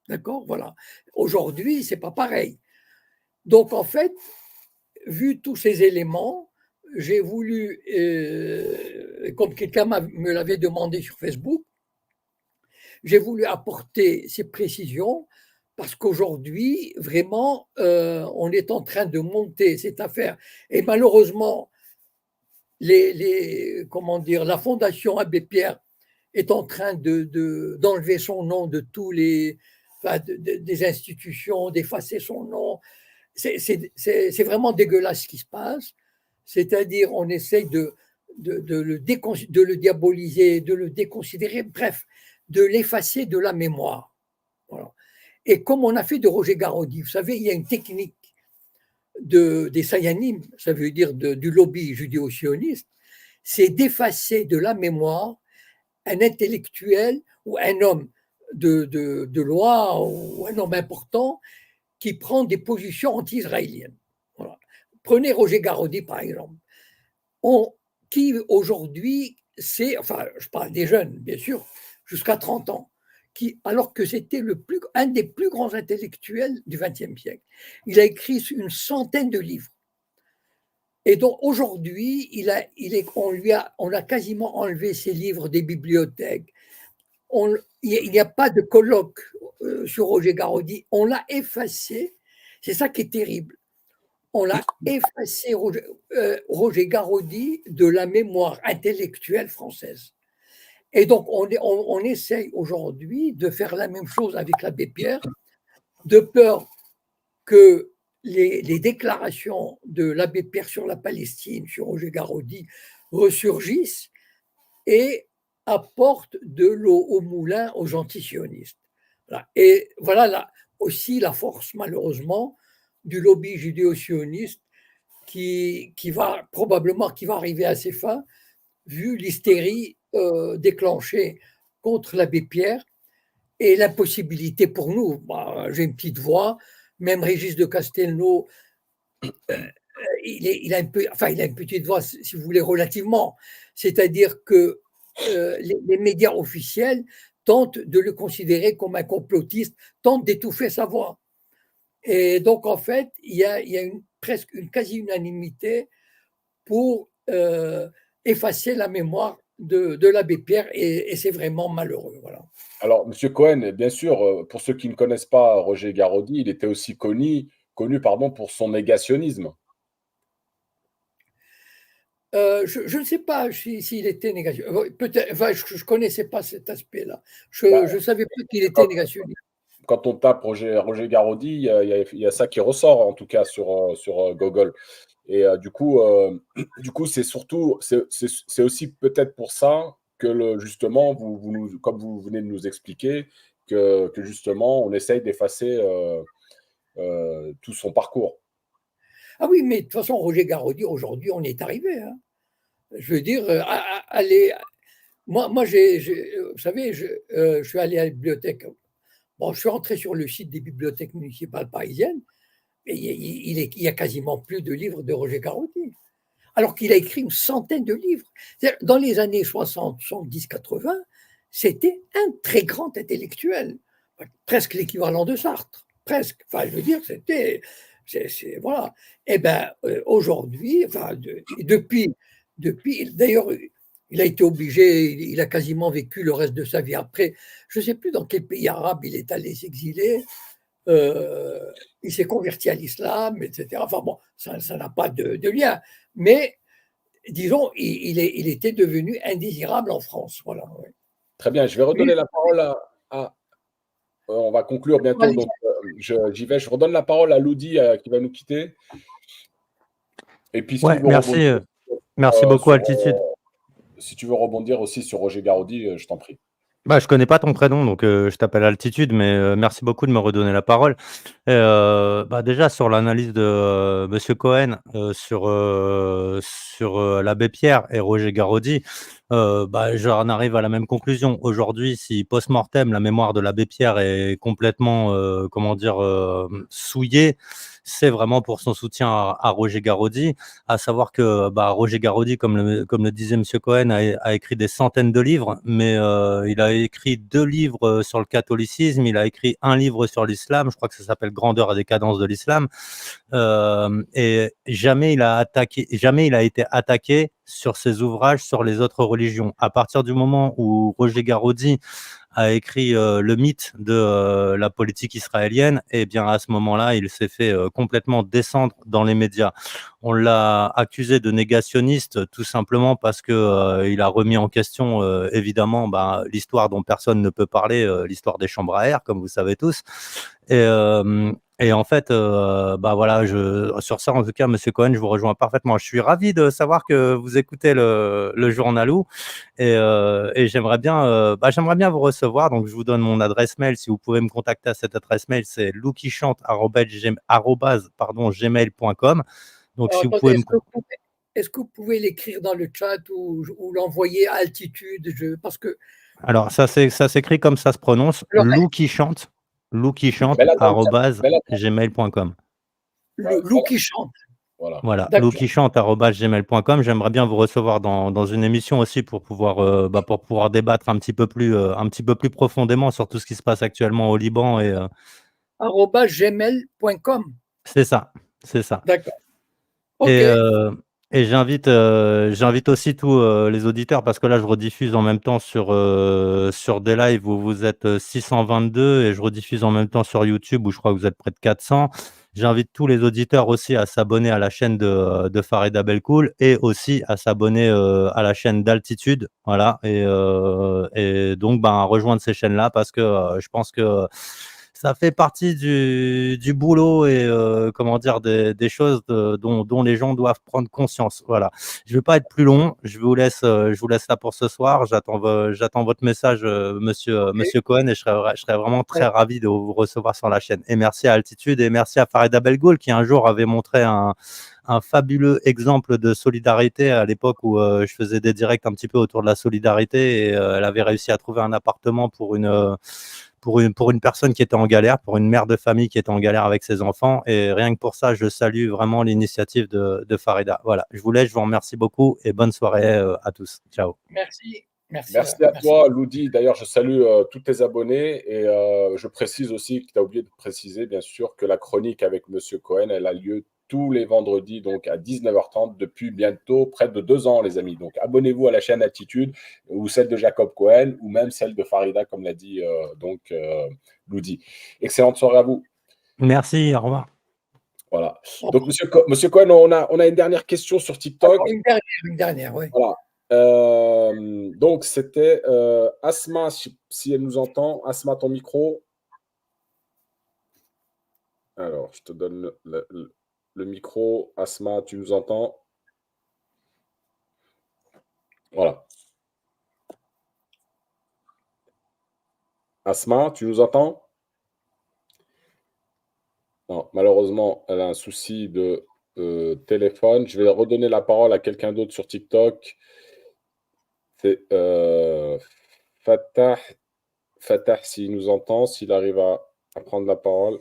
D'accord? Voilà. Aujourd'hui, c'est pas pareil. Donc en fait, vu tous ces éléments, j'ai voulu, comme quelqu'un me l'avait demandé sur Facebook, j'ai voulu apporter ces précisions parce qu'aujourd'hui, vraiment, on est en train de monter cette affaire. Et malheureusement, la Fondation Abbé Pierre est en train d'enlever son nom de tous des institutions, d'effacer son nom. C'est vraiment dégueulasse ce qui se passe. C'est-à-dire, on essaye de le diaboliser, de le déconsidérer, bref, de l'effacer de la mémoire. Voilà. Et comme on a fait de Roger Garaudy, vous savez, il y a une technique des Sayanim, ça veut dire du lobby judéo-sioniste, c'est d'effacer de la mémoire un intellectuel ou un homme de loi ou un homme important qui prend des positions anti-israéliennes. Voilà. Prenez Roger Garaudy, par exemple, qui aujourd'hui, je parle des jeunes, bien sûr, jusqu'à 30 ans, alors que c'était un des plus grands intellectuels du XXe siècle. Il a écrit une centaine de livres. Et donc aujourd'hui, on a quasiment enlevé ses livres des bibliothèques. Il n'y a pas de colloque sur Roger Garaudy. On l'a effacé. C'est ça qui est terrible. On l'a effacé, Roger Garaudy, de la mémoire intellectuelle française. Et donc, on essaye aujourd'hui de faire la même chose avec l'abbé Pierre, de peur que les déclarations de l'abbé Pierre sur la Palestine, sur Roger Garaudy, ressurgissent et apportent de l'eau au moulin aux antisionistes. Voilà. Et voilà aussi la force, malheureusement, du lobby judéo-sioniste qui va probablement arriver à ses fins, vu l'hystérie déclenchée contre l'abbé Pierre et l'impossibilité pour nous. J'ai une petite voix, même Régis de Castelnau, il a une petite voix, si vous voulez, relativement. C'est-à-dire que les médias officiels tentent de le considérer comme un complotiste, tentent d'étouffer sa voix. Et donc, en fait, il y a presque une quasi-unanimité pour effacer la mémoire de l'abbé Pierre, et c'est vraiment malheureux. Voilà. Alors, M. Cohen, bien sûr, pour ceux qui ne connaissent pas Roger Garaudy, il était aussi connu pour son négationnisme. Je ne sais pas s'il était négationniste. Peut-être, je ne connaissais pas cet aspect-là. Je savais pas qu'il était négationniste. Quand on tape Roger Garaudy, il y a ça qui ressort, en tout cas sur Google. Et du coup, c'est aussi peut-être pour ça que justement, comme vous venez de nous expliquer, que justement, on essaye d'effacer tout son parcours. Ah oui, mais de toute façon, Roger Garaudy, aujourd'hui, on est arrivé. Hein. Je veux dire, moi, vous savez, je suis allé à la bibliothèque. Bon, je suis rentré sur le site des bibliothèques municipales parisiennes, et il n'y a quasiment plus de livres de Roger Garaudy, alors qu'il a écrit une centaine de livres. Dans les années 60, 70, 80, c'était un très grand intellectuel, presque l'équivalent de Sartre, presque. Enfin, je veux dire, voilà. Eh bien, aujourd'hui, depuis, d'ailleurs, il a été obligé, il a quasiment vécu le reste de sa vie après. Je ne sais plus dans quel pays arabe il est allé s'exiler. Il s'est converti à l'islam, etc. Enfin bon, ça n'a pas de lien. Mais disons, il était devenu indésirable en France. Voilà. Ouais. Très bien, je vais redonner la parole à on va conclure bientôt, donc j'y vais. Je redonne la parole à Loudi qui va nous quitter. Et puis, si merci beaucoup, Altitude. Si tu veux rebondir aussi sur Roger Garaudy, je t'en prie. Je connais pas ton prénom, donc je t'appelle Altitude, mais merci beaucoup de me redonner la parole. Déjà sur l'analyse de Monsieur Cohen sur l'abbé Pierre et Roger Garaudy, j'en arrive à la même conclusion. Aujourd'hui, si post-mortem la mémoire de l'abbé Pierre est complètement souillée, c'est vraiment pour son soutien à Roger Garaudy, à savoir que Roger Garaudy, comme le disait M. Cohen, a écrit des centaines de livres, mais il a écrit 2 livres sur le catholicisme, il a écrit 1 livre sur l'islam, je crois que ça s'appelle Grandeur et décadence de l'islam, et jamais il a été attaqué sur ses ouvrages sur les autres religions. À partir du moment où Roger Garaudy a écrit le mythe de la politique israélienne, et bien à ce moment-là, il s'est fait complètement descendre dans les médias. On l'a accusé de négationniste tout simplement parce que il a remis en question évidemment l'histoire dont personne ne peut parler, l'histoire des chambres à air, comme vous savez tous. Et en fait, sur ça, en tout cas, Monsieur Cohen, je vous rejoins parfaitement. Je suis ravi de savoir que vous écoutez le Journalou, et j'aimerais bien vous recevoir. Donc, je vous donne mon adresse mail. Si vous pouvez me contacter à cette adresse mail, c'est loukichante@gmail.com. Donc, alors, si vous pouvez est-ce que vous pouvez l'écrire dans le chat ou l'envoyer à Altitude, parce que... Alors, ça s'écrit comme ça se prononce, loukichante. loukichante@gmail.com. Loukichante. Voilà, loukichante@gmail.com. J'aimerais bien vous recevoir dans une émission aussi pour pouvoir débattre un petit peu plus profondément sur tout ce qui se passe actuellement au Liban et @gmail.com. C'est ça. D'accord. Ok. Et j'invite aussi tous les auditeurs, parce que là je rediffuse en même temps sur des lives où vous êtes 622, et je rediffuse en même temps sur YouTube où je crois que vous êtes près de 400. J'invite tous les auditeurs aussi à s'abonner à la chaîne de Farida Belkoul et aussi à s'abonner à la chaîne d'Altitude. Voilà. Et donc, ben, à rejoindre ces chaînes-là parce que je pense que ça fait partie du boulot et comment dire des choses dont les gens doivent prendre conscience. Voilà. Je ne vais pas être plus long. Je vous laisse là pour ce soir. J'attends votre message, monsieur Cohen, et je serais vraiment très ravi de vous recevoir sur la chaîne. Et merci à Altitude et merci à Farida Belgoul qui un jour avait montré un fabuleux exemple de solidarité à l'époque où je faisais des directs un petit peu autour de la solidarité et elle avait réussi à trouver un appartement pour une personne qui était en galère, pour une mère de famille qui était en galère avec ses enfants. Et rien que pour ça, je salue vraiment l'initiative de Farida. Voilà, je vous laisse, je vous remercie beaucoup et bonne soirée à tous. Ciao. Merci. Merci à toi, Loudi. D'ailleurs, je salue tous tes abonnés et je précise aussi que tu as oublié de préciser, bien sûr, que la chronique avec Monsieur Cohen, elle a lieu tous les vendredis, donc à 19h30, depuis bientôt près de 2 ans, les amis. Donc, abonnez-vous à la chaîne Attitude ou celle de Jacob Cohen ou même celle de Farida, comme l'a dit Loudi. Excellente soirée à vous. Merci, au revoir. Voilà. Donc, Monsieur Cohen, on a une dernière question sur TikTok. Une dernière, oui. Voilà. Donc, c'était Asma, si elle nous entend. Asma, ton micro. Alors, je te donne le micro. Asma, tu nous entends? Voilà. Asma, tu nous entends? Non, malheureusement, elle a un souci de téléphone. Je vais redonner la parole à quelqu'un d'autre sur TikTok. C'est Fatah. Fatah, s'il nous entend, s'il arrive à prendre la parole.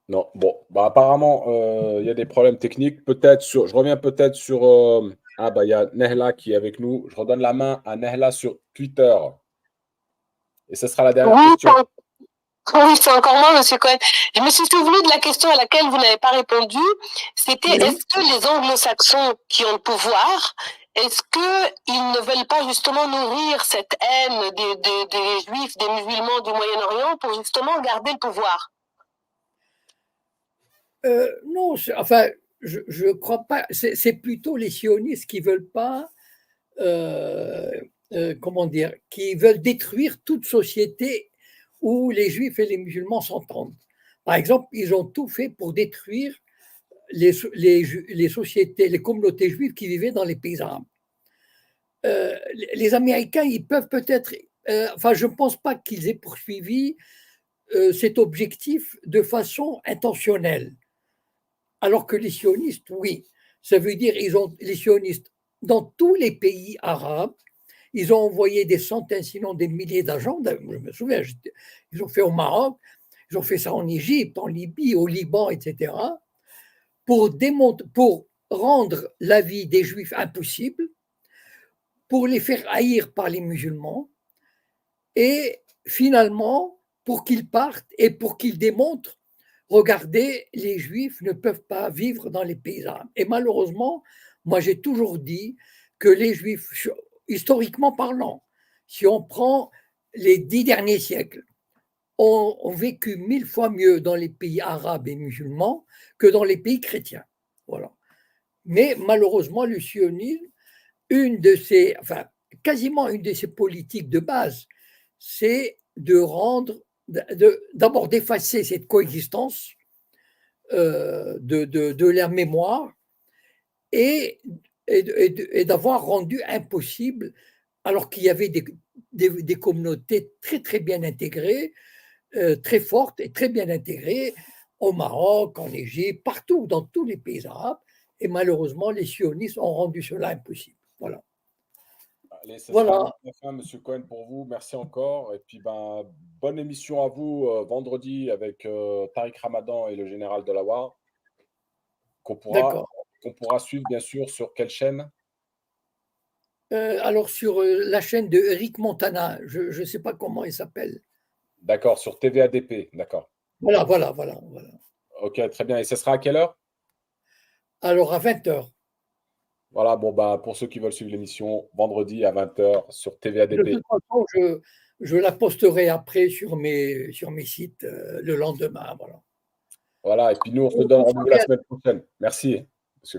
Non, bon, bah apparemment, il y a des problèmes techniques. Je reviens peut-être sur. Il y a Nehla qui est avec nous. Je redonne la main à Nehla sur Twitter. Et ce sera la dernière question. Oui, c'est encore moi, Monsieur Cohen. Je me suis souvenu de la question à laquelle vous n'avez pas répondu. C'était est-ce que les anglo-saxons qui ont le pouvoir, est-ce qu'ils ne veulent pas justement nourrir cette haine des juifs, des musulmans du Moyen-Orient pour justement garder le pouvoir? Non, enfin, je ne crois pas. C'est plutôt les sionistes qui veulent pas, comment dire, qui veulent détruire toute société où les juifs et les musulmans s'entendent. Par exemple, ils ont tout fait pour détruire les sociétés, les communautés juives qui vivaient dans les pays arabes. Les Américains, ils peuvent peut-être, enfin, je ne pense pas qu'ils aient poursuivi cet objectif de façon intentionnelle. Alors que les sionistes, oui. Ça veut dire les sionistes, dans tous les pays arabes, ils ont envoyé des centaines, sinon des milliers d'agents. Je me souviens, ils ont fait au Maroc, ils ont fait ça en Égypte, en Libye, au Liban, etc., pour rendre la vie des Juifs impossible, pour les faire haïr par les musulmans, et finalement, pour qu'ils partent et pour qu'ils démontrent regardez, les Juifs ne peuvent pas vivre dans les pays arabes. Et malheureusement, moi j'ai toujours dit que les Juifs, historiquement parlant, si on prend les 10 derniers siècles, ont vécu 1000 fois mieux dans les pays arabes et musulmans que dans les pays chrétiens. Voilà. Mais malheureusement, le sionisme, quasiment une de ses politiques de base, c'est d'abord d'effacer cette coexistence de leur mémoire et d'avoir rendu impossible, alors qu'il y avait des communautés très très bien intégrées, très fortes et très bien intégrées au Maroc, en Égypte, partout, dans tous les pays arabes. Et malheureusement, les sionistes ont rendu cela impossible. Voilà. Allez, ça sera la fin, Monsieur Cohen, pour vous. Merci encore. Et puis, bonne émission à vous vendredi avec Tariq Ramadan et le général Delaware, qu'on pourra suivre, bien sûr, sur quelle chaîne? Alors, sur la chaîne de Eric Montana, je ne sais pas comment il s'appelle. D'accord, sur TVADP, d'accord. Voilà. Ok, très bien. Et ce sera à quelle heure? Alors, à 20h. Voilà, pour ceux qui veulent suivre l'émission, vendredi à 20h sur TVADP. De toute façon, je la posterai après sur mes sites le lendemain. Voilà. Voilà, et puis nous, on se donne rendez-vous la semaine prochaine. Merci, M.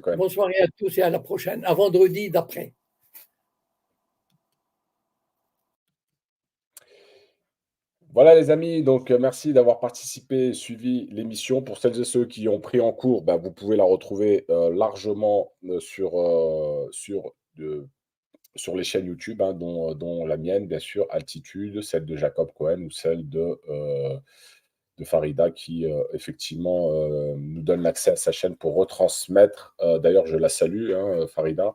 Cohen. Bonne soirée à tous et à la prochaine, à vendredi d'après. Voilà les amis, donc merci d'avoir participé, suivi l'émission. Pour celles et ceux qui ont pris en cours, vous pouvez la retrouver largement sur les chaînes YouTube, dont la mienne, bien sûr, Altitude, celle de Jacob Cohen ou celle de Farida qui, effectivement, nous donne l'accès à sa chaîne pour retransmettre. D'ailleurs, je la salue, Farida.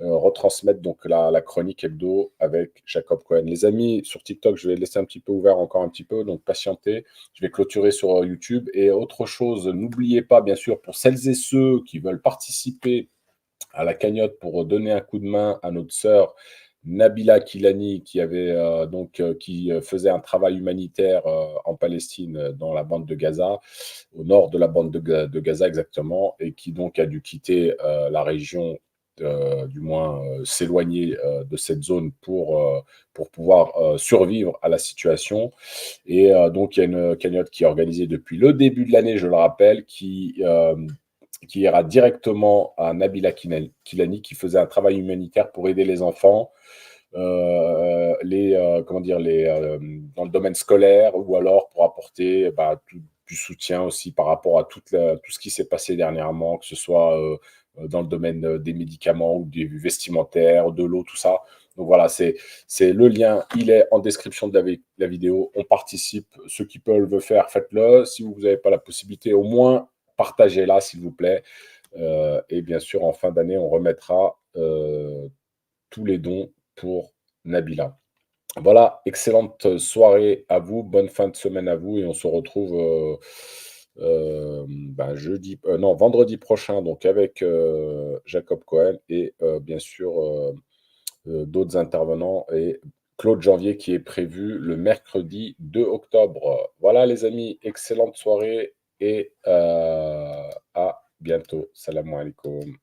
Retransmettre donc la chronique hebdo avec Jacob Cohen. Les amis, sur TikTok, je vais laisser un petit peu ouvert encore un petit peu, donc patientez. Je vais clôturer sur YouTube. Et autre chose, n'oubliez pas, bien sûr, pour celles et ceux qui veulent participer à la cagnotte pour donner un coup de main à notre sœur Nabila Kilani, qui faisait un travail humanitaire en Palestine, dans la bande de Gaza, au nord de la bande de Gaza exactement, et qui donc a dû quitter la région, du moins s'éloigner de cette zone pour pouvoir survivre à la situation. Et donc, il y a une cagnotte qui est organisée depuis le début de l'année, je le rappelle, qui ira directement à Nabila Kilani, qui faisait un travail humanitaire pour aider les enfants, dans le domaine scolaire, ou alors pour apporter du soutien aussi par rapport à tout ce qui s'est passé dernièrement, que ce soit dans le domaine des médicaments ou des vestimentaires, de l'eau, tout ça. Donc voilà, c'est le lien, il est en description de la vidéo. On participe, ceux qui peuvent le faire, faites-le. Si vous n'avez pas la possibilité, au moins partagez-la, s'il vous plaît. Et bien sûr, en fin d'année, on remettra tous les dons pour Nabila. Voilà, excellente soirée à vous, bonne fin de semaine à vous, et on se retrouve vendredi prochain, donc avec Jacob Cohen et bien sûr d'autres intervenants, et Claude Janvier qui est prévu le mercredi 2 octobre. Voilà les amis, excellente soirée et à bientôt. Salam alaikum.